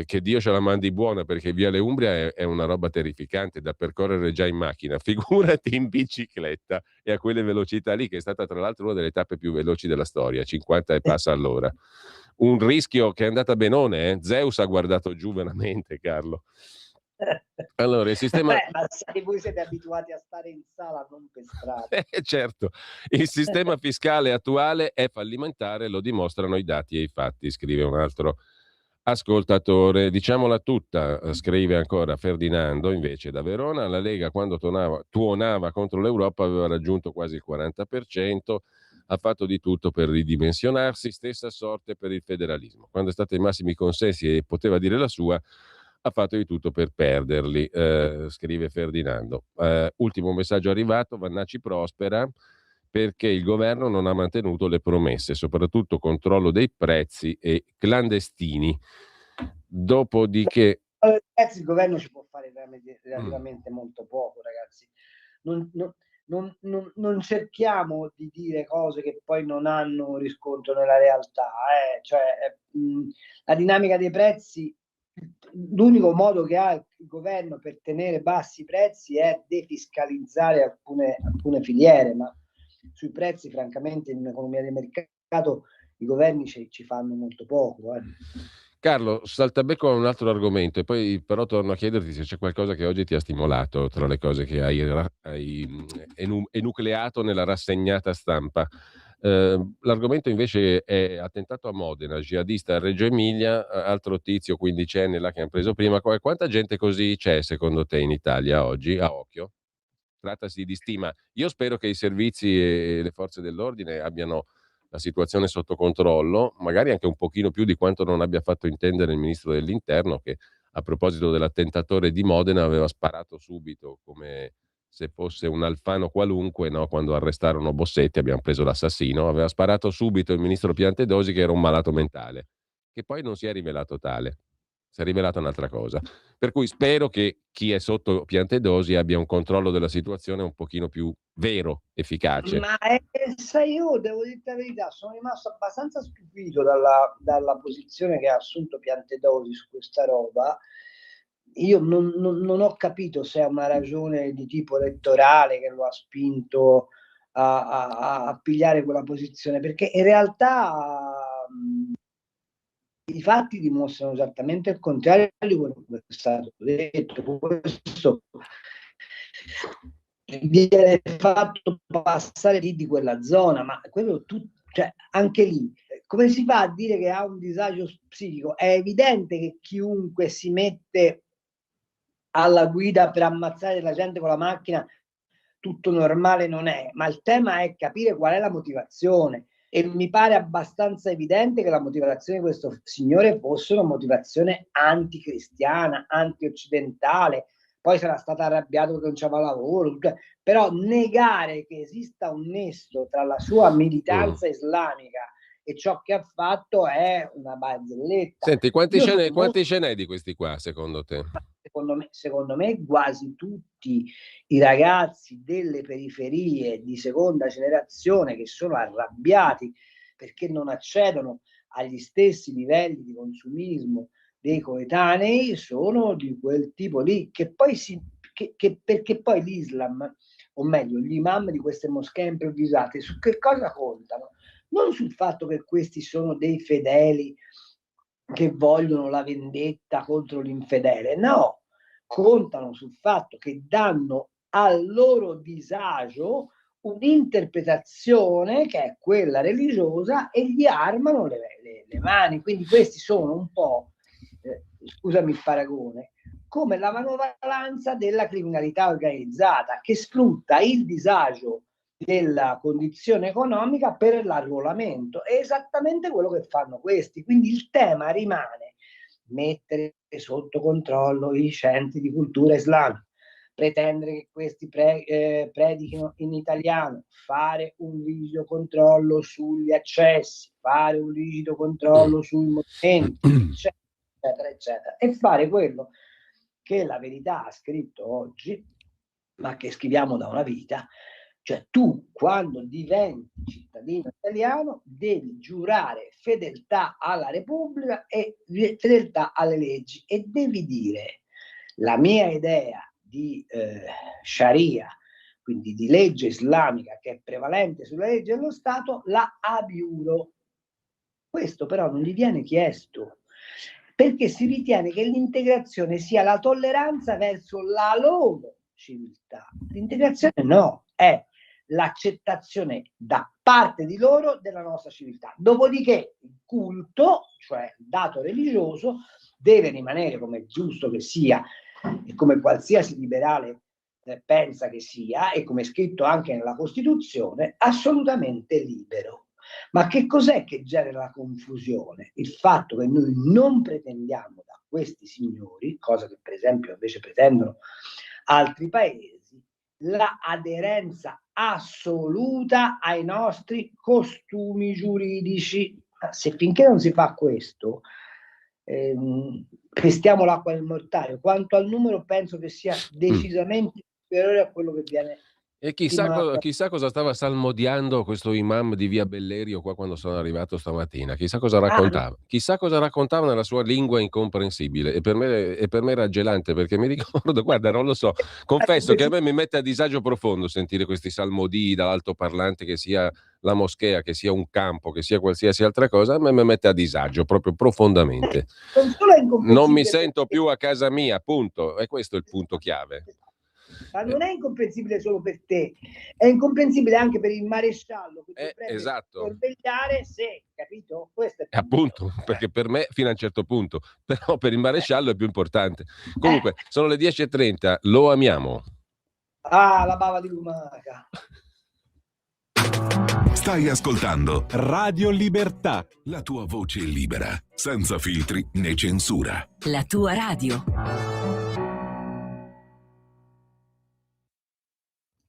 che Dio ce la mandi buona, perché Viale Umbria è una roba terrificante da percorrere già in macchina, figurati in bicicletta e a quelle velocità lì, che è stata tra l'altro una delle tappe più veloci della storia, 50 e passa all'ora. Un rischio che è andata benone, eh? Zeus ha guardato giù veramente, Carlo. Allora, il sistema... ma voi siete abituati a stare in sala, non per strada. Certo, il sistema fiscale attuale è fallimentare, lo dimostrano i dati e i fatti, scrive un altro ascoltatore. Diciamola tutta, scrive ancora Ferdinando, invece da Verona, la Lega quando tuonava contro l'Europa aveva raggiunto quasi il 40%, ha fatto di tutto per ridimensionarsi, stessa sorte per il federalismo. Quando è stato ai massimi consensi e poteva dire la sua, ha fatto di tutto per perderli, scrive Ferdinando. Ultimo messaggio arrivato, Vannacci prospera perché il governo non ha mantenuto le promesse, soprattutto controllo dei prezzi e clandestini. Dopodiché... Il governo ci può fare relativamente molto poco, ragazzi. Non cerchiamo di dire cose che poi non hanno riscontro nella realtà. La dinamica dei prezzi, l'unico modo che ha il governo per tenere bassi i prezzi è defiscalizzare alcune filiere, ma sui prezzi francamente in un'economia di mercato i governi ci fanno molto poco. Carlo, saltabecco a un altro argomento e poi però torno a chiederti se c'è qualcosa che oggi ti ha stimolato tra le cose che hai enucleato nella rassegnata stampa. L'argomento invece è attentato a Modena, jihadista a Reggio Emilia, altro tizio quindicenne là che hanno preso prima. Quanta gente così c'è secondo te in Italia oggi, a occhio? Trattasi di stima. Io spero che i servizi e le forze dell'ordine abbiano la situazione sotto controllo, magari anche un pochino più di quanto non abbia fatto intendere il ministro dell'Interno, che a proposito dell'attentatore di Modena aveva sparato subito come se fosse un Alfano qualunque, no? Quando arrestarono Bossetti, abbiamo preso l'assassino, aveva sparato subito il ministro Piantedosi che era un malato mentale, che poi non si è rivelato tale, si è rivelato un'altra cosa. Per cui spero che chi è sotto Piantedosi abbia un controllo della situazione un pochino più vero, efficace. Ma sai, io devo dire la verità, sono rimasto abbastanza stupito dalla posizione che ha assunto Piantedosi su questa roba. Io non ho capito se è una ragione di tipo elettorale che lo ha spinto a pigliare quella posizione, perché in realtà i fatti dimostrano esattamente il contrario di quello che è stato detto. Questo viene fatto passare lì di quella zona, ma quello cioè, anche lì, come si fa a dire che ha un disagio psichico? È evidente che chiunque si mette alla guida per ammazzare la gente con la macchina, tutto normale non è, ma il tema è capire qual è la motivazione. E mi pare abbastanza evidente che la motivazione di questo signore fosse una motivazione anticristiana, antioccidentale. Poi sarà stato arrabbiato perché non c'aveva lavoro, però negare che esista un nesso tra la sua militanza islamica e ciò che ha fatto è una barzelletta. Senti, quanti ce n'è di questi qua, secondo te? Secondo me quasi tutti i ragazzi delle periferie di seconda generazione che sono arrabbiati perché non accedono agli stessi livelli di consumismo dei coetanei sono di quel tipo lì, che poi perché poi l'Islam, o meglio gli imam di queste moschee improvvisate, su che cosa contano? Non sul fatto che questi sono dei fedeli che vogliono la vendetta contro l'infedele, no, contano sul fatto che danno al loro disagio un'interpretazione che è quella religiosa e gli armano le mani. Quindi questi sono un po', scusami il paragone, come la manovalanza della criminalità organizzata che sfrutta il disagio della condizione economica per l'arruolamento. È esattamente quello che fanno questi. Quindi il tema rimane mettere sotto controllo i centri di cultura islamica, pretendere che questi predichino in italiano, fare un rigido controllo sugli accessi, fare un rigido controllo sui movimenti, eccetera, eccetera, e fare quello che La Verità ha scritto oggi, ma che scriviamo da una vita. Cioè tu quando diventi cittadino italiano devi giurare fedeltà alla Repubblica e fedeltà alle leggi e devi dire la mia idea di Sharia, quindi di legge islamica che è prevalente sulla legge dello Stato, la abiuro. Questo però non gli viene chiesto perché si ritiene che l'integrazione sia la tolleranza verso la loro civiltà. L'integrazione no, è l'accettazione da parte di loro della nostra civiltà. Dopodiché il culto, cioè il dato religioso, deve rimanere, come è giusto che sia e come qualsiasi liberale pensa che sia, e come è scritto anche nella Costituzione, assolutamente libero. Ma che cos'è che genera la confusione? Il fatto che noi non pretendiamo da questi signori, cosa che per esempio invece pretendono altri paesi, la aderenza assoluta ai nostri costumi giuridici. Se finché non si fa questo, pestiamo l'acqua nel mortaio. Quanto al numero, penso che sia decisamente superiore a quello che viene. E chissà cosa stava salmodiando questo imam di via Bellerio qua quando sono arrivato stamattina. Chissà cosa raccontava. Chissà cosa raccontava nella sua lingua incomprensibile. E per me era gelante, perché mi ricordo, guarda, non lo so, confesso che a me mi mette a disagio profondo sentire questi salmodii dall'altoparlante, che sia la moschea, che sia un campo, che sia qualsiasi altra cosa, a me mi mette a disagio proprio profondamente. Non solo è incomprensibile, Non mi sento più a casa mia, punto. E questo è il punto chiave. Ma non è incomprensibile solo per te, è incomprensibile anche per il maresciallo che dovrebbe esatto. sorvegliare se, capito? Questo è appunto, perché per me fino a un certo punto, però per il maresciallo è più importante. Comunque, sono le 10:30, lo amiamo. Ah, la bava di lumaca. Stai ascoltando Radio Libertà. la tua voce libera, senza filtri né censura. La tua radio.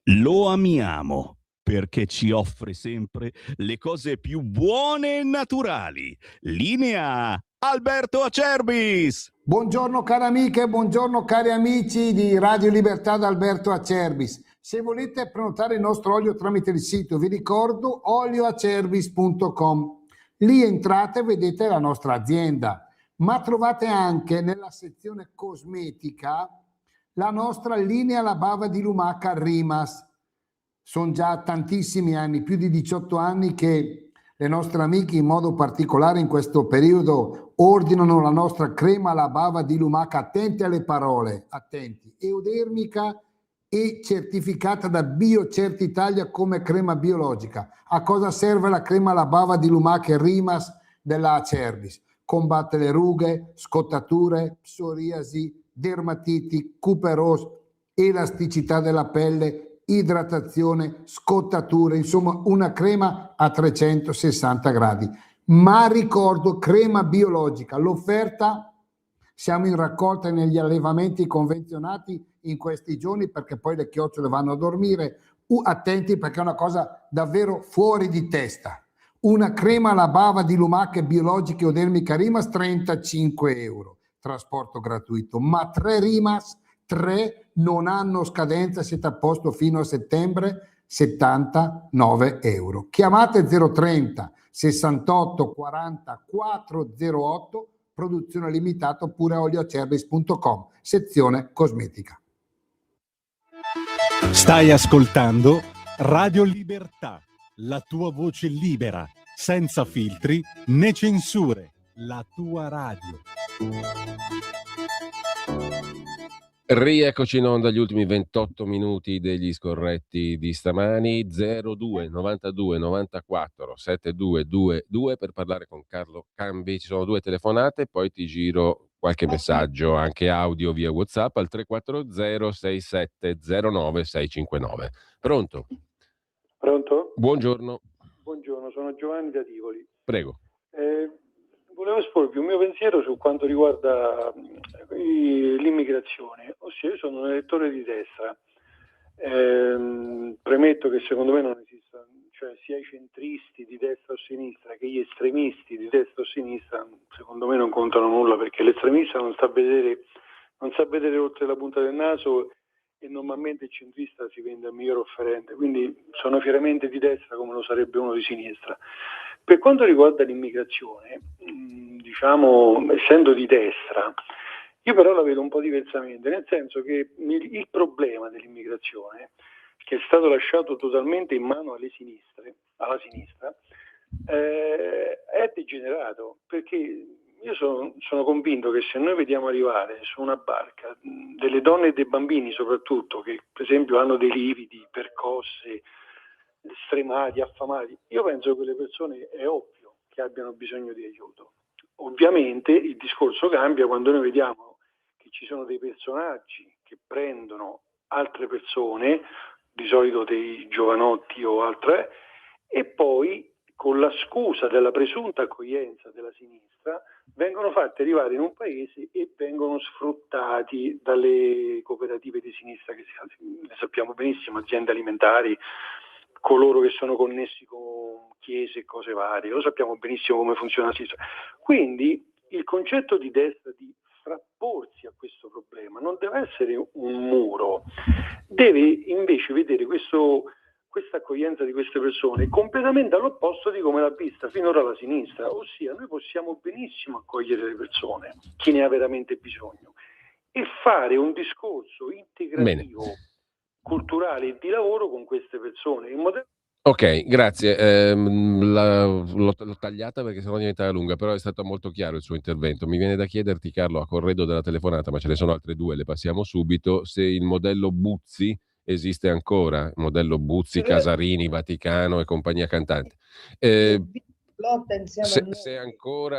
Lo amiamo perché ci offre sempre le cose più buone e naturali. Linea Alberto Acerbis. Buongiorno cari amiche, buongiorno cari amici di Radio Libertà da Alberto Acerbis. Se volete prenotare il nostro olio tramite il sito, vi ricordo olioacerbis.com. Lì entrate e vedete la nostra azienda, ma trovate anche nella sezione cosmetica la nostra linea La Bava di Lumaca Rimas. Sono già tantissimi anni, più di 18 anni che le nostre amiche, in modo particolare in questo periodo, ordinano la nostra crema La Bava di Lumaca. Attenti alle parole, attenti, eudermica e certificata da BioCert Italia come crema biologica. A cosa serve la crema La Bava di Lumaca Rimas della Acerbis? Combatte le rughe, scottature, psoriasi, dermatiti, cuperosi, elasticità della pelle, idratazione, scottature, insomma una crema a 360 gradi. Ma ricordo, crema biologica, l'offerta, siamo in raccolta negli allevamenti convenzionati in questi giorni perché poi le chiocciole vanno a dormire. Attenti perché è una cosa davvero fuori di testa. Una crema alla bava di lumache biologiche o dermica Rimas 35 euro, trasporto gratuito, ma 3 Rimas, 3 non hanno scadenza, siete a posto fino a settembre, 79 euro. Chiamate 030 68 40 408, produzione limitata, oppure olioacerbis.com, sezione cosmetica. Stai ascoltando Radio Libertà, la tua voce libera, senza filtri né censure, la tua radio. Rieccoci in onda agli ultimi 28 minuti degli scorretti di stamani. 02 92 94 7222 per parlare con Carlo Cambi. Ci sono 2 telefonate, poi ti giro qualche messaggio anche audio via WhatsApp al 340 6709 659. Pronto? Pronto? Buongiorno. Buongiorno, sono Giovanni da Tivoli. Prego. Volevo esporvi un mio pensiero su quanto riguarda l'immigrazione, ossia io sono un elettore di destra. Premetto che secondo me non esistono, cioè sia i centristi di destra o sinistra che gli estremisti di destra o sinistra, secondo me non contano nulla, perché l'estremista non sa vedere oltre la punta del naso e normalmente il centrista si vende al miglior offerente, quindi sono fieramente di destra come lo sarebbe uno di sinistra. Per quanto riguarda l'immigrazione, diciamo, essendo di destra, io però la vedo un po' diversamente, nel senso che il problema dell'immigrazione, che è stato lasciato totalmente in mano alla sinistra, è degenerato, perché io sono convinto che se noi vediamo arrivare su una barca delle donne e dei bambini soprattutto, che per esempio hanno dei lividi, percosse, stremati, affamati, io penso che quelle persone è ovvio che abbiano bisogno di aiuto. Ovviamente il discorso cambia quando noi vediamo che ci sono dei personaggi che prendono altre persone, di solito dei giovanotti o altre, e poi con la scusa della presunta accoglienza della sinistra vengono fatti arrivare in un paese e vengono sfruttati dalle cooperative di sinistra, che ne sappiamo benissimo, aziende alimentari, coloro che sono connessi con chiese e cose varie, lo sappiamo benissimo come funziona la sinistra. Quindi il concetto di destra di frapporsi a questo problema non deve essere un muro, deve invece vedere questa accoglienza di queste persone completamente all'opposto di come l'ha vista finora la sinistra, ossia noi possiamo benissimo accogliere le persone, chi ne ha veramente bisogno, e fare un discorso integrativo, culturale e di lavoro con queste persone. Ok, grazie. L'ho tagliata perché sennò diventava lunga, però è stato molto chiaro il suo intervento. Mi viene da chiederti, Carlo, a corredo della telefonata, ma ce ne sono altre due, le passiamo subito, se il modello Buzzi esiste ancora, il modello Buzzi, Casarini, Vaticano e compagnia cantante. Che Eh, lotta insieme a noi.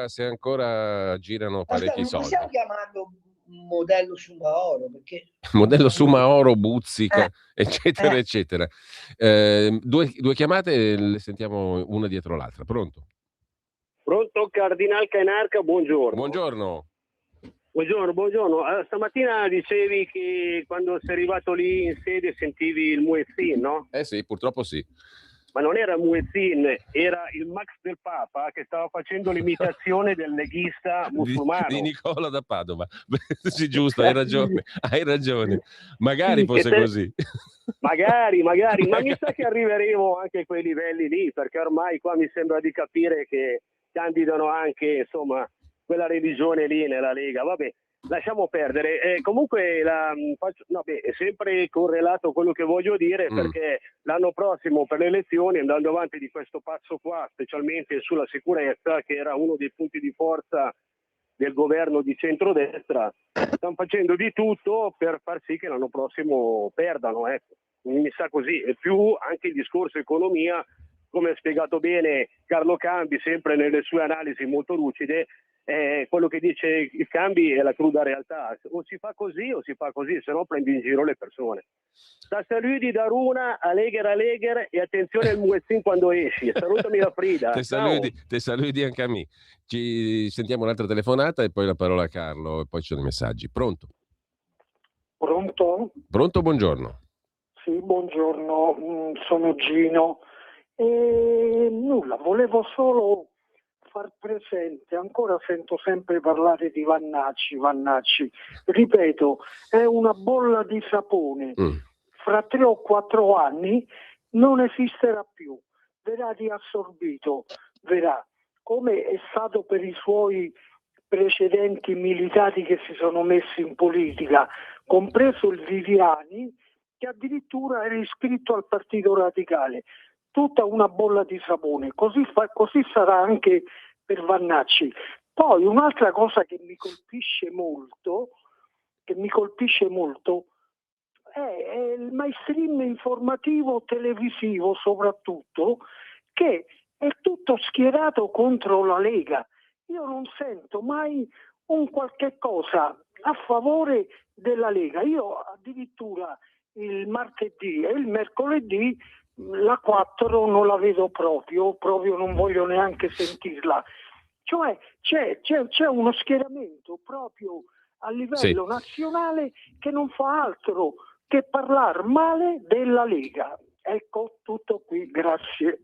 se ancora girano Aspetta, parecchi non possiamo soldi. chiamarlo modello Sumaoro perché Modello Sumaoro, Buzzica, eh, eccetera, eh, eccetera. Due chiamate, le sentiamo una dietro l'altra. Pronto? Pronto, Cardinal Cainarca, buongiorno. Buongiorno. Buongiorno. Stamattina dicevi che quando sei arrivato lì in sede sentivi il muezzin, no? Eh sì, purtroppo sì. Ma non era il muezzin, era il Max del Papa che stava facendo l'imitazione del leghista musulmano. Di Nicola da Padova. Sì, giusto, hai ragione. Magari fosse così. Magari, ma mi sa che arriveremo anche a quei livelli lì, perché ormai qua mi sembra di capire che candidano anche, insomma, quella religione lì nella Lega. Vabbè, lasciamo perdere. Comunque è sempre correlato quello che voglio dire, perché l'anno prossimo per le elezioni, andando avanti di questo passo qua, specialmente sulla sicurezza, che era uno dei punti di forza del governo di centrodestra, stanno facendo di tutto per far sì che l'anno prossimo perdano, ecco. Mi sa così. E più anche il discorso economia, come ha spiegato bene Carlo Cambi, sempre nelle sue analisi molto lucide, quello che dice il Cambi è la cruda realtà. O si fa così o si fa così, se no prendi in giro le persone. Da saluti da Runa, a Legher e attenzione al muezzin quando esci. Salutami da Frida. Te saluti anche a me. Ci sentiamo un'altra telefonata e poi la parola a Carlo e poi ci sono i messaggi. Pronto? Pronto? Pronto, buongiorno. Sì, buongiorno, sono Gino. Nulla, volevo solo far presente, ancora sento sempre parlare di Vannacci. Ripeto, è una bolla di sapone. Fra 3 o 4 anni non esisterà più, verrà riassorbito, verrà, come è stato per i suoi precedenti militari che si sono messi in politica, compreso il Viviani, che addirittura era iscritto al Partito Radicale. Tutta una bolla di sapone, così sarà anche per Vannacci. Poi un'altra cosa che mi colpisce molto è il mainstream informativo televisivo soprattutto, che è tutto schierato contro la Lega. Io non sento mai un qualche cosa a favore della Lega. Io addirittura il martedì e il mercoledì la 4 non la vedo proprio non voglio neanche sentirla. Cioè c'è uno schieramento proprio a livello nazionale che non fa altro che parlare male della Lega. Ecco, tutto qui, grazie.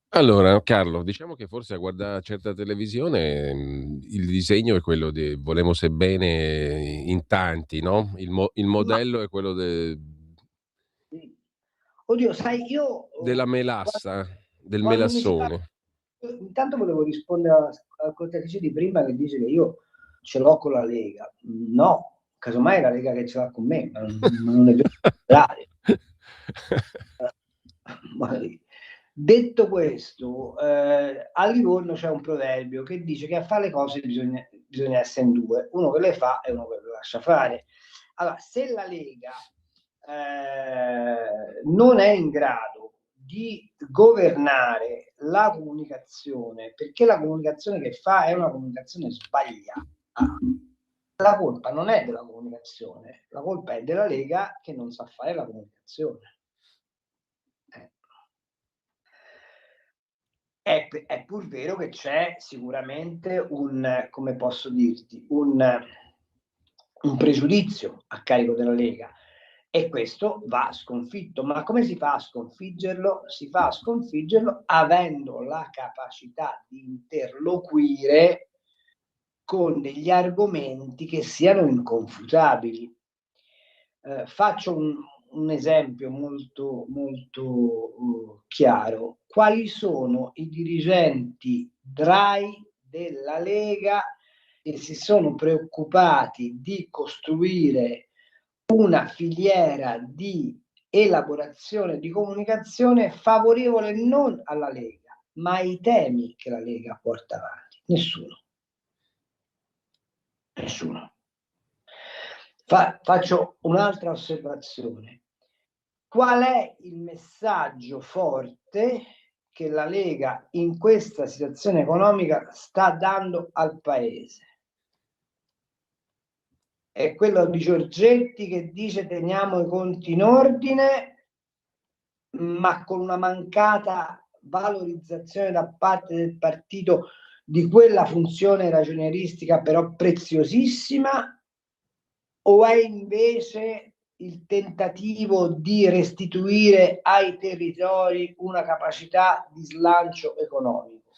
Allora, Carlo, diciamo che forse a guardare certa televisione il disegno è quello di Volemos bene in tanti, no? Il modello è quello Oddio, sai, io della melassa, del quando melassone. intanto volevo rispondere al cortese di prima che dice che io ce l'ho con la Lega. No, casomai è la Lega che ce l'ha con me, ma non è vero. Detto questo, a Livorno c'è un proverbio che dice che a fare le cose bisogna essere in due, uno che le fa e uno che le lascia fare. Allora, se la Lega non è in grado di governare la comunicazione, perché la comunicazione che fa è una comunicazione sbagliata, la colpa non è della comunicazione, la colpa è della Lega che non sa fare la comunicazione. È pur vero che c'è sicuramente come posso dirti, un pregiudizio a carico della Lega, e questo va sconfitto. Ma come si fa a sconfiggerlo? Si fa a sconfiggerlo avendo la capacità di interloquire con degli argomenti che siano inconfutabili. Faccio un esempio molto, molto chiaro. Quali sono i dirigenti DRAI della Lega che si sono preoccupati di costruire una filiera di elaborazione di comunicazione favorevole non alla Lega, ma ai temi che la Lega porta avanti. Nessuno. Faccio un'altra osservazione. Qual è il messaggio forte che la Lega in questa situazione economica sta dando al Paese? È quello di Giorgetti che dice teniamo i conti in ordine, ma con una mancata valorizzazione da parte del partito di quella funzione ragionieristica però preziosissima, o è invece il tentativo di restituire ai territori una capacità di slancio economico?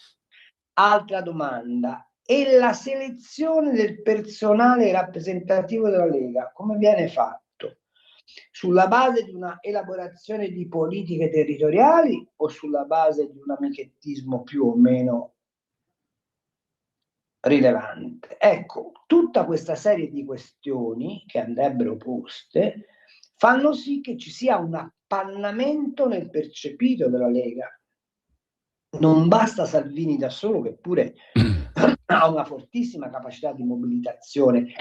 Altra domanda. E la selezione del personale rappresentativo della Lega come viene fatto? Sulla base di una elaborazione di politiche territoriali o sulla base di un amichettismo più o meno rilevante? Ecco, tutta questa serie di questioni che andrebbero poste fanno sì che ci sia un appannamento nel percepito della Lega. Non basta Salvini da solo, che pure ha una fortissima capacità di mobilitazione,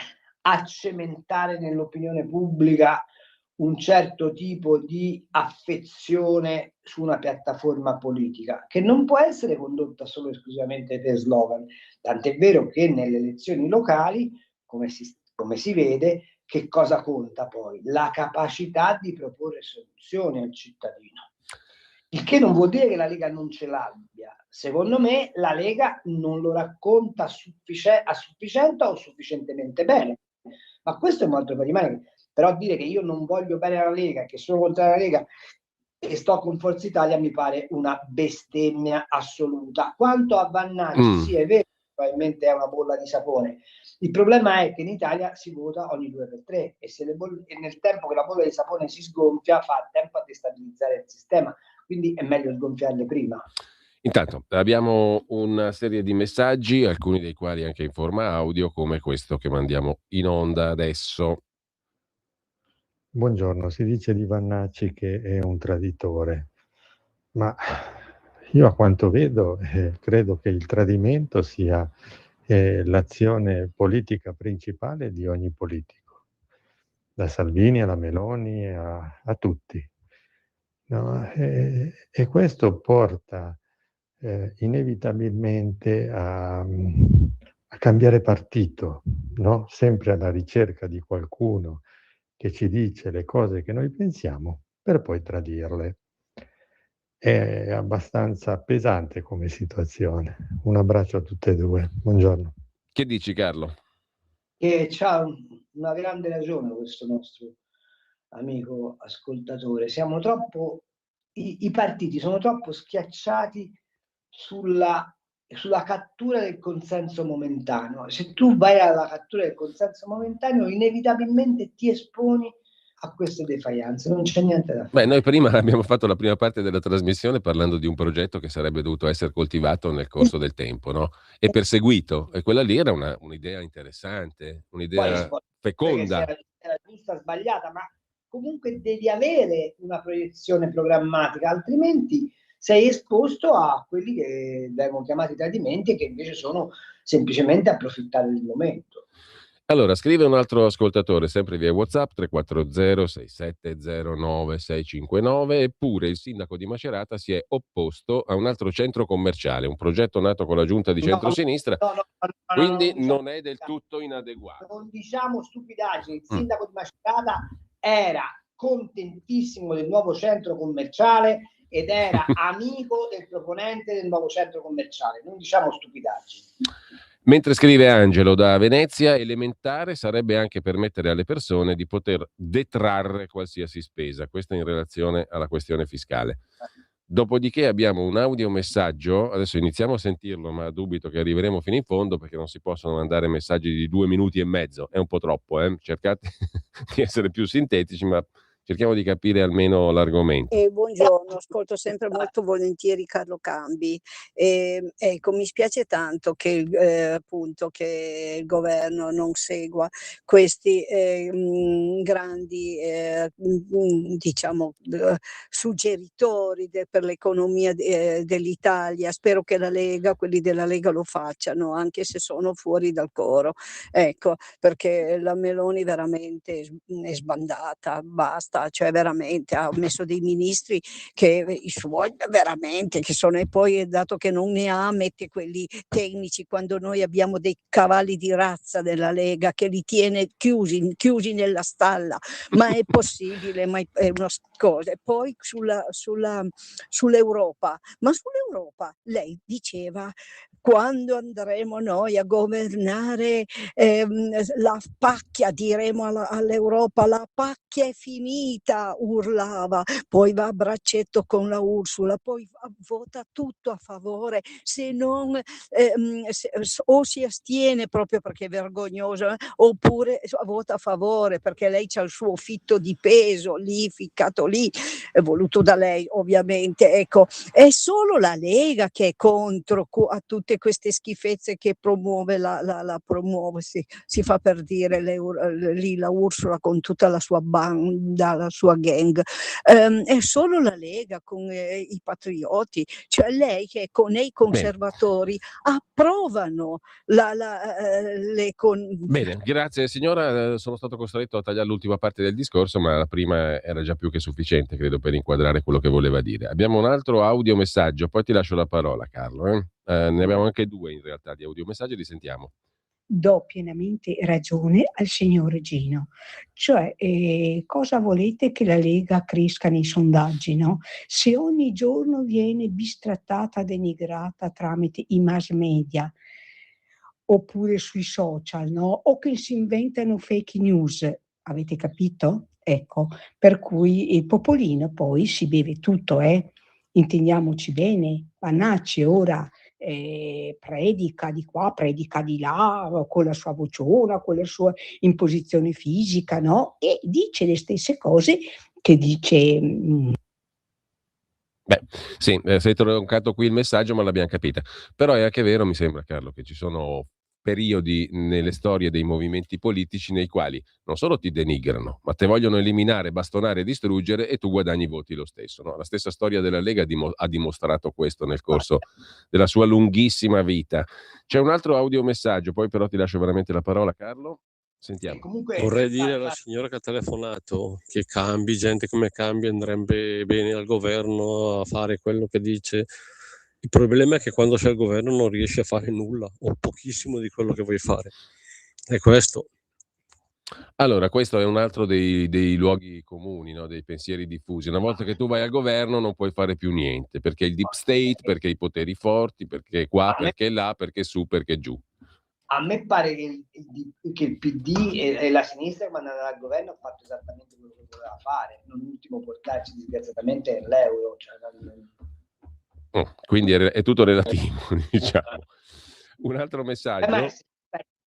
a cementare nell'opinione pubblica un certo tipo di affezione su una piattaforma politica, che non può essere condotta solo esclusivamente per slogan. Tant'è vero che nelle elezioni locali, come si vede, che cosa conta poi? La capacità di proporre soluzioni al cittadino. Il che non vuol dire che la Lega non ce l'abbia. Secondo me la Lega non lo racconta a sufficiente o sufficientemente bene. Ma questo è un altro parimano. Però dire che io non voglio bene alla Lega, che sono contro la Lega e sto con Forza Italia mi pare una bestemmia assoluta. Quanto a Vannacci, sì, è vero, probabilmente è una bolla di sapone. Il problema è che in Italia si vota ogni 2x3 e nel tempo che la bolla di sapone si sgonfia fa tempo a destabilizzare il sistema. Quindi è meglio sgonfiarle prima. Intanto abbiamo una serie di messaggi, alcuni dei quali anche in forma audio, come questo che mandiamo in onda adesso. Buongiorno, si dice di Vannacci che è un traditore, ma io a quanto vedo credo che il tradimento sia l'azione politica principale di ogni politico, da Salvini alla Meloni a tutti. No? E questo porta inevitabilmente a cambiare partito, no? Sempre alla ricerca di qualcuno che ci dice le cose che noi pensiamo per poi tradirle. È abbastanza pesante come situazione. Un abbraccio a tutte e due. Buongiorno. Che dici, Carlo? Che c'ha una grande ragione questo nostro amico ascoltatore. Siamo troppo, i partiti sono troppo schiacciati sulla cattura del consenso momentaneo. Se tu vai alla cattura del consenso momentaneo, inevitabilmente ti esponi a queste defianze, non c'è niente da fare. Beh, noi prima abbiamo fatto la prima parte della trasmissione parlando di un progetto che sarebbe dovuto essere coltivato nel corso del tempo, no? E perseguito, e quella lì era un'idea interessante, un'idea feconda. Era giusta, sbagliata, ma comunque devi avere una proiezione programmatica, altrimenti sei esposto a quelli che vengono chiamati tradimenti e che invece sono semplicemente approfittare del momento. Allora, scrive un altro ascoltatore, sempre via WhatsApp, 340-6709-659, eppure il sindaco di Macerata si è opposto a un altro centro commerciale, un progetto nato con la giunta di centrosinistra, quindi non è del tutto inadeguato. Non diciamo stupidaggini, il sindaco di Macerata era contentissimo del nuovo centro commerciale ed era amico del proponente del nuovo centro commerciale, non diciamo stupidaggini. Mentre scrive Angelo da Venezia, elementare sarebbe anche permettere alle persone di poter detrarre qualsiasi spesa, questo in relazione alla questione fiscale. Dopodiché abbiamo un audiomessaggio, adesso iniziamo a sentirlo, ma dubito che arriveremo fino in fondo perché non si possono mandare messaggi di 2 minuti e mezzo, è un po' troppo, cercate di essere più sintetici, ma Cerchiamo di capire almeno l'argomento. Buongiorno, ascolto sempre molto volentieri Carlo Cambi. Ecco, mi spiace tanto che appunto che il governo non segua questi grandi diciamo suggeritori per l'economia dell'Italia. Spero che quelli della Lega lo facciano, anche se sono fuori dal coro. Ecco, perché la Meloni veramente è sbandata, basta. Cioè veramente ha messo dei ministri che i suoi veramente che sono, e poi dato che non ne ha mette quelli tecnici, quando noi abbiamo dei cavalli di razza della Lega che li tiene chiusi nella stalla, ma è possibile, ma è una cosa. E poi sull'Europa, ma sull'Europa lei diceva quando andremo noi a governare la pacchia, diremo all'Europa, la pacchia è finita, urlava, poi va a braccetto con la Ursula, poi vota tutto a favore, se non o si astiene proprio perché è vergognoso, oppure vota a favore perché lei c'ha il suo fitto di peso lì, ficcato lì, voluto da lei ovviamente. Ecco, è solo la Lega che è contro a tutte queste schifezze che promuove la promuove, si fa per dire lì la Ursula con tutta la sua banda, la sua gang. È solo la Lega con i patrioti, cioè lei che con i conservatori approvano Bene, grazie signora, sono stato costretto a tagliare l'ultima parte del discorso, ma la prima era già più che sufficiente, credo, per inquadrare quello che voleva dire. Abbiamo un altro audiomessaggio, poi ti lascio la parola, Carlo. Ne abbiamo anche due in realtà di audiomessaggi, li sentiamo. Do pienamente ragione al signor Gino, cioè cosa volete che la Lega cresca nei sondaggi, no? Se ogni giorno viene bistrattata, denigrata tramite i mass media oppure sui social, no? O che si inventano fake news, avete capito? Ecco, per cui il popolino poi si beve tutto, intendiamoci bene, Vanacci ora predica di qua, predica di là, con la sua vociona, con la sua imposizione fisica, no? E dice le stesse cose che dice... Beh, sì, sei troncato qui il messaggio, ma l'abbiamo capita. Però è anche vero, mi sembra, Carlo, che ci sono periodi nelle storie dei movimenti politici nei quali non solo ti denigrano, ma te vogliono eliminare, bastonare e distruggere e tu guadagni voti lo stesso. No? La stessa storia della Lega ha dimostrato questo nel corso della sua lunghissima vita. C'è un altro audiomessaggio, poi però ti lascio veramente la parola, Carlo. Sentiamo. Vorrei dire alla signora che ha telefonato che cambi, gente come Cambi andrebbe bene al governo a fare quello che dice. Il problema è che quando sei al governo non riesci a fare nulla o pochissimo di quello che vuoi fare. È questo. Allora, questo è un altro dei luoghi comuni, no? Dei pensieri diffusi. Una volta che tu vai al governo non puoi fare più niente, perché il deep state, perché i poteri forti, perché qua, perché là, perché su, perché giù. A me pare che il PD e la sinistra quando andava al governo ha fatto esattamente quello che doveva fare, non ultimo portarci disgraziatamente l'euro. Cioè, quindi è tutto relativo, diciamo. Un altro messaggio. Il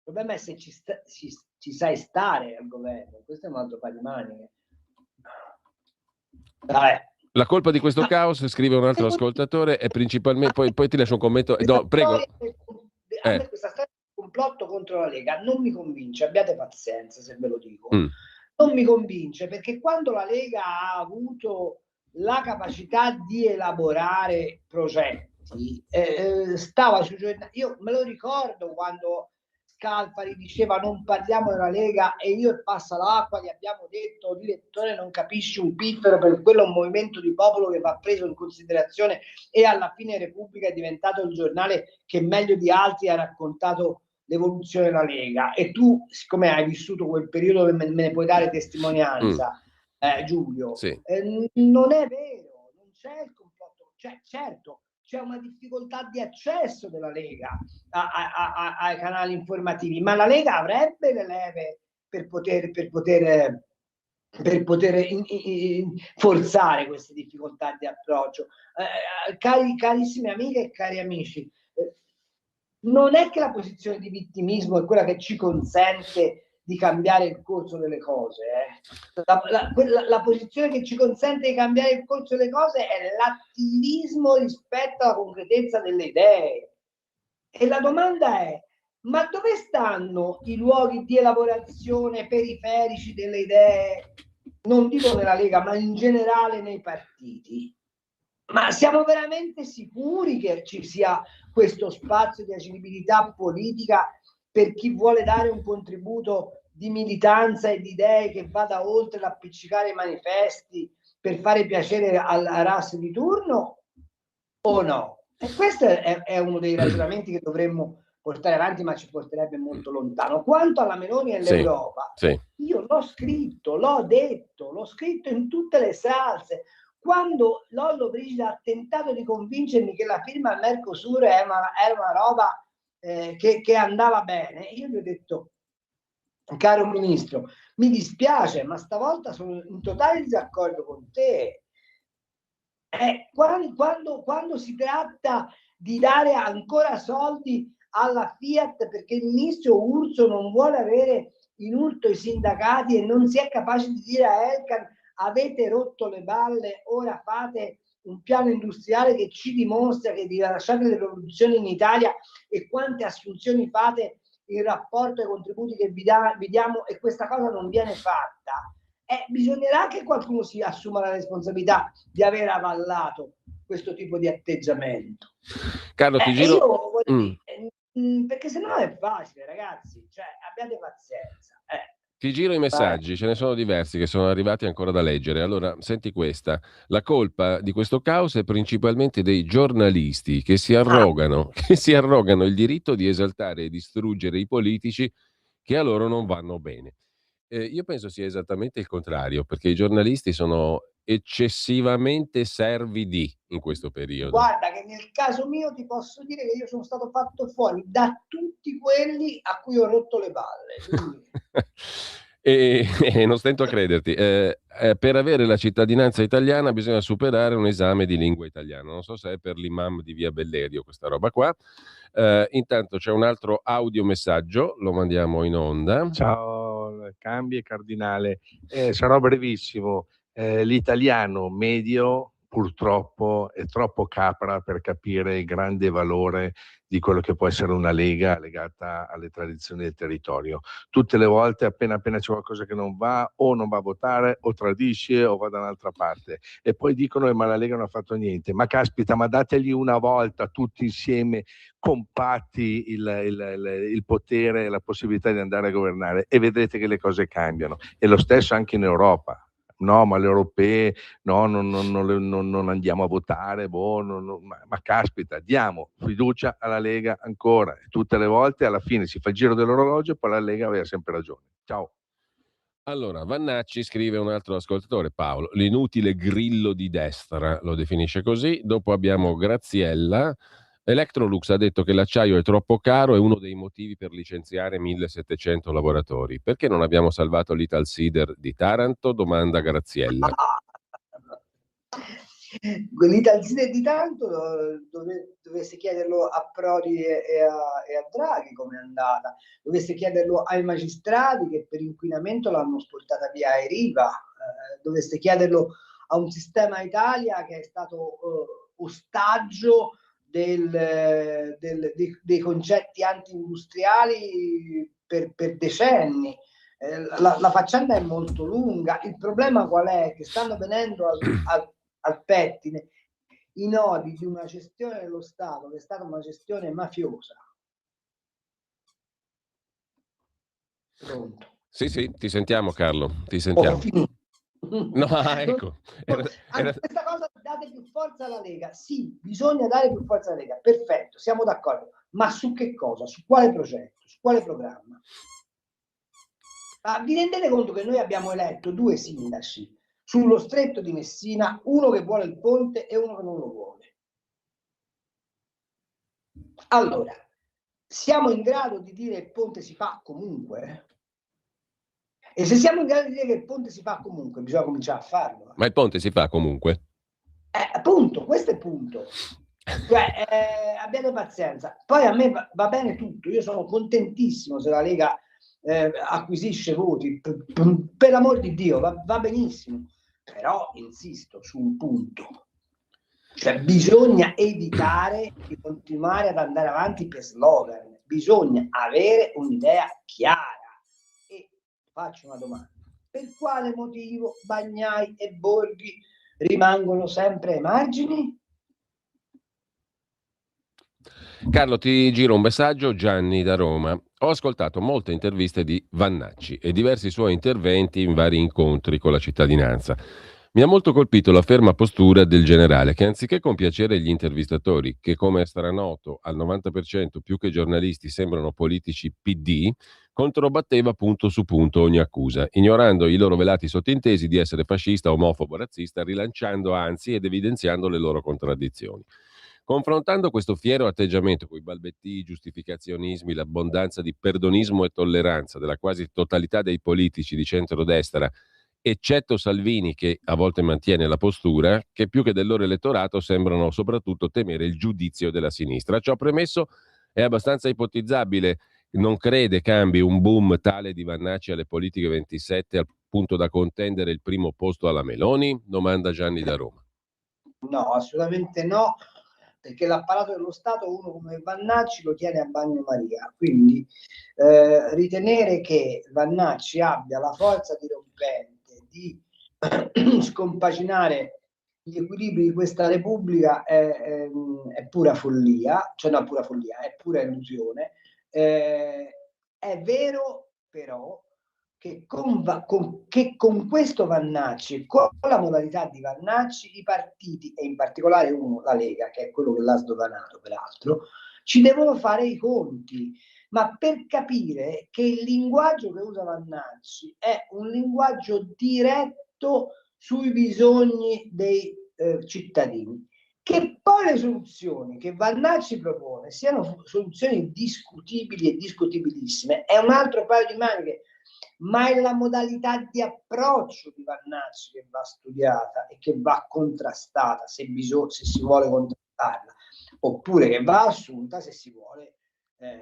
problema è se ci sai stare al governo, questo è un altro paio di maniche. La colpa di questo caos, scrive un altro ascoltatore, è principalmente... Poi ti lascio un commento. No, prego. A me questa storia di complotto contro la Lega non mi convince, abbiate pazienza se ve lo dico. Non mi convince perché quando la Lega ha avuto la capacità di elaborare progetti, stava sui giornali. Io me lo ricordo quando Scalfari diceva non parliamo della Lega e io e Passa l'acqua gli abbiamo detto direttore non capisci un piffero, per quello è un movimento di popolo che va preso in considerazione, e alla fine Repubblica è diventato il giornale che meglio di altri ha raccontato l'evoluzione della Lega. E tu, siccome hai vissuto quel periodo, me ne puoi dare testimonianza, Giulio. Sì. Non è vero, non c'è il complotto, certo c'è una difficoltà di accesso della Lega ai canali informativi, ma la Lega avrebbe le leve per poter forzare queste difficoltà di approccio. Carissime amiche e cari amici, non è che la posizione di vittimismo è quella che ci consente di cambiare il corso delle cose. La posizione che ci consente di cambiare il corso delle cose è l'attivismo rispetto alla concretezza delle idee. E la domanda è: ma dove stanno i luoghi di elaborazione periferici delle idee? Non dico nella Lega, ma in generale nei partiti. Ma siamo veramente sicuri che ci sia questo spazio di agibilità politica per chi vuole dare un contributo di militanza e di idee che vada oltre l'appiccicare i manifesti per fare piacere al RAS di turno, o no? E questo è uno dei ragionamenti che dovremmo portare avanti, ma ci porterebbe molto lontano. Quanto alla Meloni e all'Europa, io l'ho scritto, l'ho detto, l'ho scritto in tutte le salse. Quando Lollo Brigida ha tentato di convincermi che la firma al Mercosur era una roba che andava bene, io gli ho detto: caro ministro, mi dispiace, ma stavolta sono in totale disaccordo con te. Quando si tratta di dare ancora soldi alla Fiat perché il ministro Urso non vuole avere in urto i sindacati e non si è capace di dire a Elkann: avete rotto le balle, ora fate un piano industriale che ci dimostra che rilasciate le produzioni in Italia e quante assunzioni fate in rapporto ai contributi che vi diamo, e questa cosa non viene fatta. Bisognerà che qualcuno si assuma la responsabilità di aver avallato questo tipo di atteggiamento. Carlo, ti giro... Perché sennò è facile, ragazzi, cioè abbiate pazienza. Ti giro i messaggi, ce ne sono diversi che sono arrivati ancora da leggere. Allora, senti questa. La colpa di questo caos è principalmente dei giornalisti che si arrogano il diritto di esaltare e distruggere i politici che a loro non vanno bene. Io penso sia esattamente il contrario, perché i giornalisti sono eccessivamente servi in questo periodo. Guarda che nel caso mio ti posso dire che io sono stato fatto fuori da tutti quelli a cui ho rotto le balle. E non stento a crederti. Per avere la cittadinanza italiana bisogna superare un esame di lingua italiana. Non so se è per l'imam di Via Bellerio questa roba qua. Intanto c'è un altro audiomessaggio, lo mandiamo in onda. Ciao, Cambi e Cardinale. Sarò brevissimo. L'italiano medio purtroppo è troppo capra per capire il grande valore di quello che può essere una Lega legata alle tradizioni del territorio. Tutte le volte appena c'è qualcosa che non va, o non va a votare, o tradisce, o va da un'altra parte. E poi dicono ma la Lega non ha fatto niente. Ma caspita, ma dategli una volta tutti insieme, compatti, il potere e la possibilità di andare a governare, e vedrete che le cose cambiano. E lo stesso anche in Europa. No, ma le europee, no, non andiamo a votare, ma caspita, diamo fiducia alla Lega ancora. E tutte le volte alla fine si fa il giro dell'orologio e poi la Lega aveva sempre ragione. Ciao. Allora, Vannacci, scrive un altro ascoltatore, Paolo, l'inutile grillo di destra, lo definisce così. Dopo abbiamo Graziella. Electrolux ha detto che l'acciaio è troppo caro, è uno dei motivi per licenziare 1700 lavoratori. Perché non abbiamo salvato l'Italsider di Taranto? Domanda Graziella. L'Italsider di Taranto dovesse chiederlo a Prodi e a Draghi come è andata, dovesse chiederlo ai magistrati che per inquinamento l'hanno sportata via ai Riva, dovesse chiederlo a un sistema Italia che è stato ostaggio dei concetti anti-industriali per decenni. La faccenda è molto lunga. Il problema qual è? Che stanno venendo al pettine i nodi di una gestione dello Stato che è stata una gestione mafiosa. Pronto? Sì, ti sentiamo Carlo, ti sentiamo. No, ecco. Questa cosa, date più forza alla Lega. Sì, bisogna dare più forza alla Lega. Perfetto, siamo d'accordo. Ma su che cosa? Su quale progetto? Su quale programma? Vi rendete conto che noi abbiamo eletto 2 sindaci sullo stretto di Messina, uno che vuole il ponte e uno che non lo vuole? Allora, siamo in grado di dire il ponte si fa comunque? E se siamo in grado di dire che il ponte si fa comunque, bisogna cominciare a farlo. Ma il ponte si fa comunque? Appunto, questo è il punto. Cioè, abbiate pazienza. Poi a me va bene tutto, io sono contentissimo se la Lega acquisisce voti, per l'amor di Dio, va benissimo, però insisto su un punto, cioè bisogna evitare di continuare ad andare avanti per slogan, bisogna avere un'idea chiara. E faccio una domanda: per quale motivo Bagnai e Borghi rimangono sempre ai margini? Carlo, ti giro un messaggio, Gianni da Roma. Ho ascoltato molte interviste di Vannacci e diversi suoi interventi in vari incontri con la cittadinanza. Mi ha molto colpito la ferma postura del generale che, anziché compiacere gli intervistatori, che come è stranoto al 90% più che giornalisti sembrano politici PD, controbatteva punto su punto ogni accusa, ignorando i loro velati sottintesi di essere fascista, omofobo, razzista, rilanciando anzi ed evidenziando le loro contraddizioni. Confrontando questo fiero atteggiamento con i balbettii, i giustificazionismi, l'abbondanza di perdonismo e tolleranza della quasi totalità dei politici di centrodestra, eccetto Salvini che a volte mantiene la postura, che più che del loro elettorato sembrano soprattutto temere il giudizio della sinistra. Ciò premesso, è abbastanza ipotizzabile, non crede cambi un boom tale di Vannacci alle politiche 27 al punto da contendere il primo posto alla Meloni? Domanda Gianni da Roma. No, assolutamente no, perché l'apparato dello Stato uno come Vannacci lo tiene a bagnomaria, quindi ritenere che Vannacci abbia la forza dirompente di scompaginare gli equilibri di questa Repubblica è pura follia, cioè no, pura follia, è pura illusione. È vero però che con questo Vannacci, con la modalità di Vannacci, i partiti, e in particolare uno, la Lega, che è quello che l'ha sdoganato peraltro, ci devono fare i conti, ma per capire che il linguaggio che usa Vannacci è un linguaggio diretto sui bisogni dei cittadini. Che poi le soluzioni che Vannacci propone siano soluzioni discutibili e discutibilissime è un altro paio di maniche, ma è la modalità di approccio di Vannacci che va studiata e che va contrastata se si vuole contrastarla, oppure che va assunta se si vuole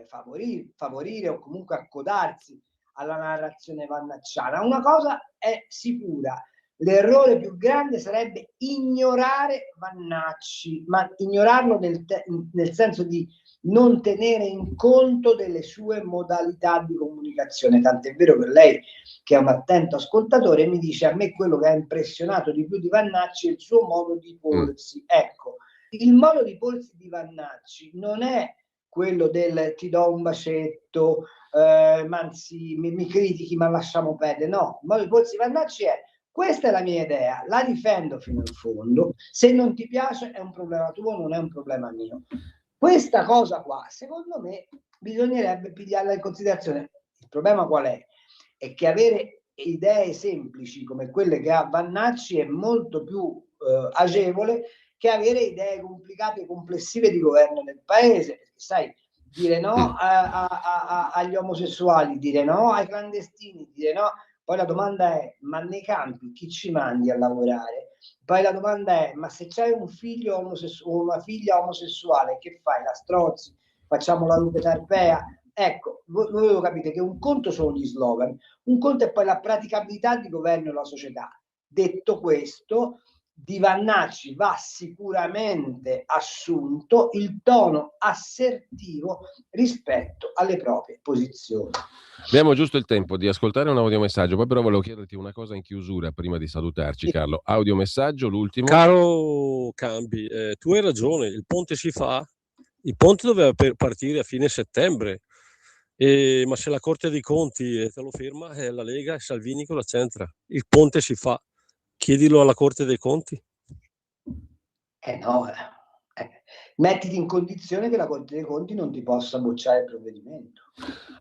favorire o comunque accodarsi alla narrazione vannacciana. Una cosa è sicura: l'errore più grande sarebbe ignorare Vannacci, ma ignorarlo nel senso di non tenere in conto delle sue modalità di comunicazione. Tant'è vero che lei, che è un attento ascoltatore, mi dice: a me quello che ha impressionato di più di Vannacci è il suo modo di porsi. Ecco, il modo di porsi di Vannacci non è quello del ti do un bacetto, anzi mi critichi ma lasciamo perdere. No, il modo di porsi di Vannacci è: questa è la mia idea, la difendo fino in fondo, se non ti piace è un problema tuo, non è un problema mio. Questa cosa qua, secondo me, bisognerebbe pigliarla in considerazione. Il problema qual è? È che avere idee semplici come quelle che ha Vannacci è molto più agevole che avere idee complicate e complessive di governo del paese, perché sai, dire no agli omosessuali, dire no ai clandestini, dire no. Poi la domanda è: ma nei campi chi ci mandi a lavorare? Poi la domanda è: ma se c'hai un figlio o una figlia omosessuale, che fai? La strozzi? Facciamo la lupe tarpea? Ecco, voi lo capite che un conto sono gli slogan, un conto è poi la praticabilità di governo della società. Detto questo, di Vannacci va sicuramente assunto il tono assertivo rispetto alle proprie posizioni. Abbiamo giusto il tempo di ascoltare un audiomessaggio, poi però volevo chiederti una cosa in chiusura prima di salutarci, Carlo. Audiomessaggio, l'ultimo. Caro Cambi, tu hai ragione, il ponte si fa, il ponte doveva partire a fine settembre, ma se la Corte dei Conti te lo ferma, è la Lega e Salvini che lo centra. Il ponte si fa, chiedilo alla Corte dei Conti. No, mettiti in condizione che la Corte dei Conti non ti possa bocciare il provvedimento.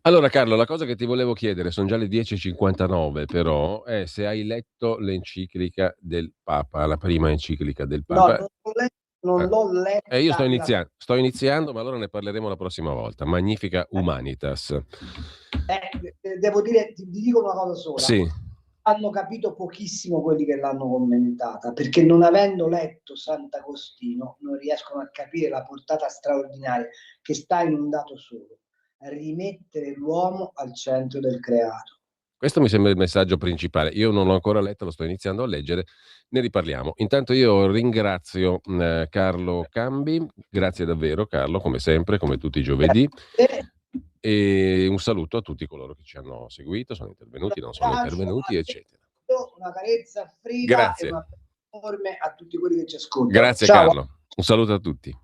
Allora Carlo, la cosa che ti volevo chiedere, sono già le 10:59 però, è se hai letto l'enciclica del Papa, la prima enciclica del Papa. No, non l'ho letta. Io sto iniziando, ma allora ne parleremo la prossima volta. Magnifica Humanitas. Devo dire, ti dico una cosa sola. Sì. Hanno capito pochissimo quelli che l'hanno commentata, perché non avendo letto Sant'Agostino non riescono a capire la portata straordinaria che sta in un dato solo. rimettere l'uomo al centro del creato. Questo mi sembra il messaggio principale. Io non l'ho ancora letto, lo sto iniziando a leggere, ne riparliamo. Intanto io ringrazio Carlo Cambi, grazie davvero Carlo, come sempre, come tutti i giovedì, e un saluto a tutti coloro che ci hanno seguito, sono intervenuti, non sono intervenuti, eccetera. Una carezza fredda Grazie. e una enorme a tutti quelli che ci ascoltano. Grazie Ciao. Carlo, un saluto a tutti.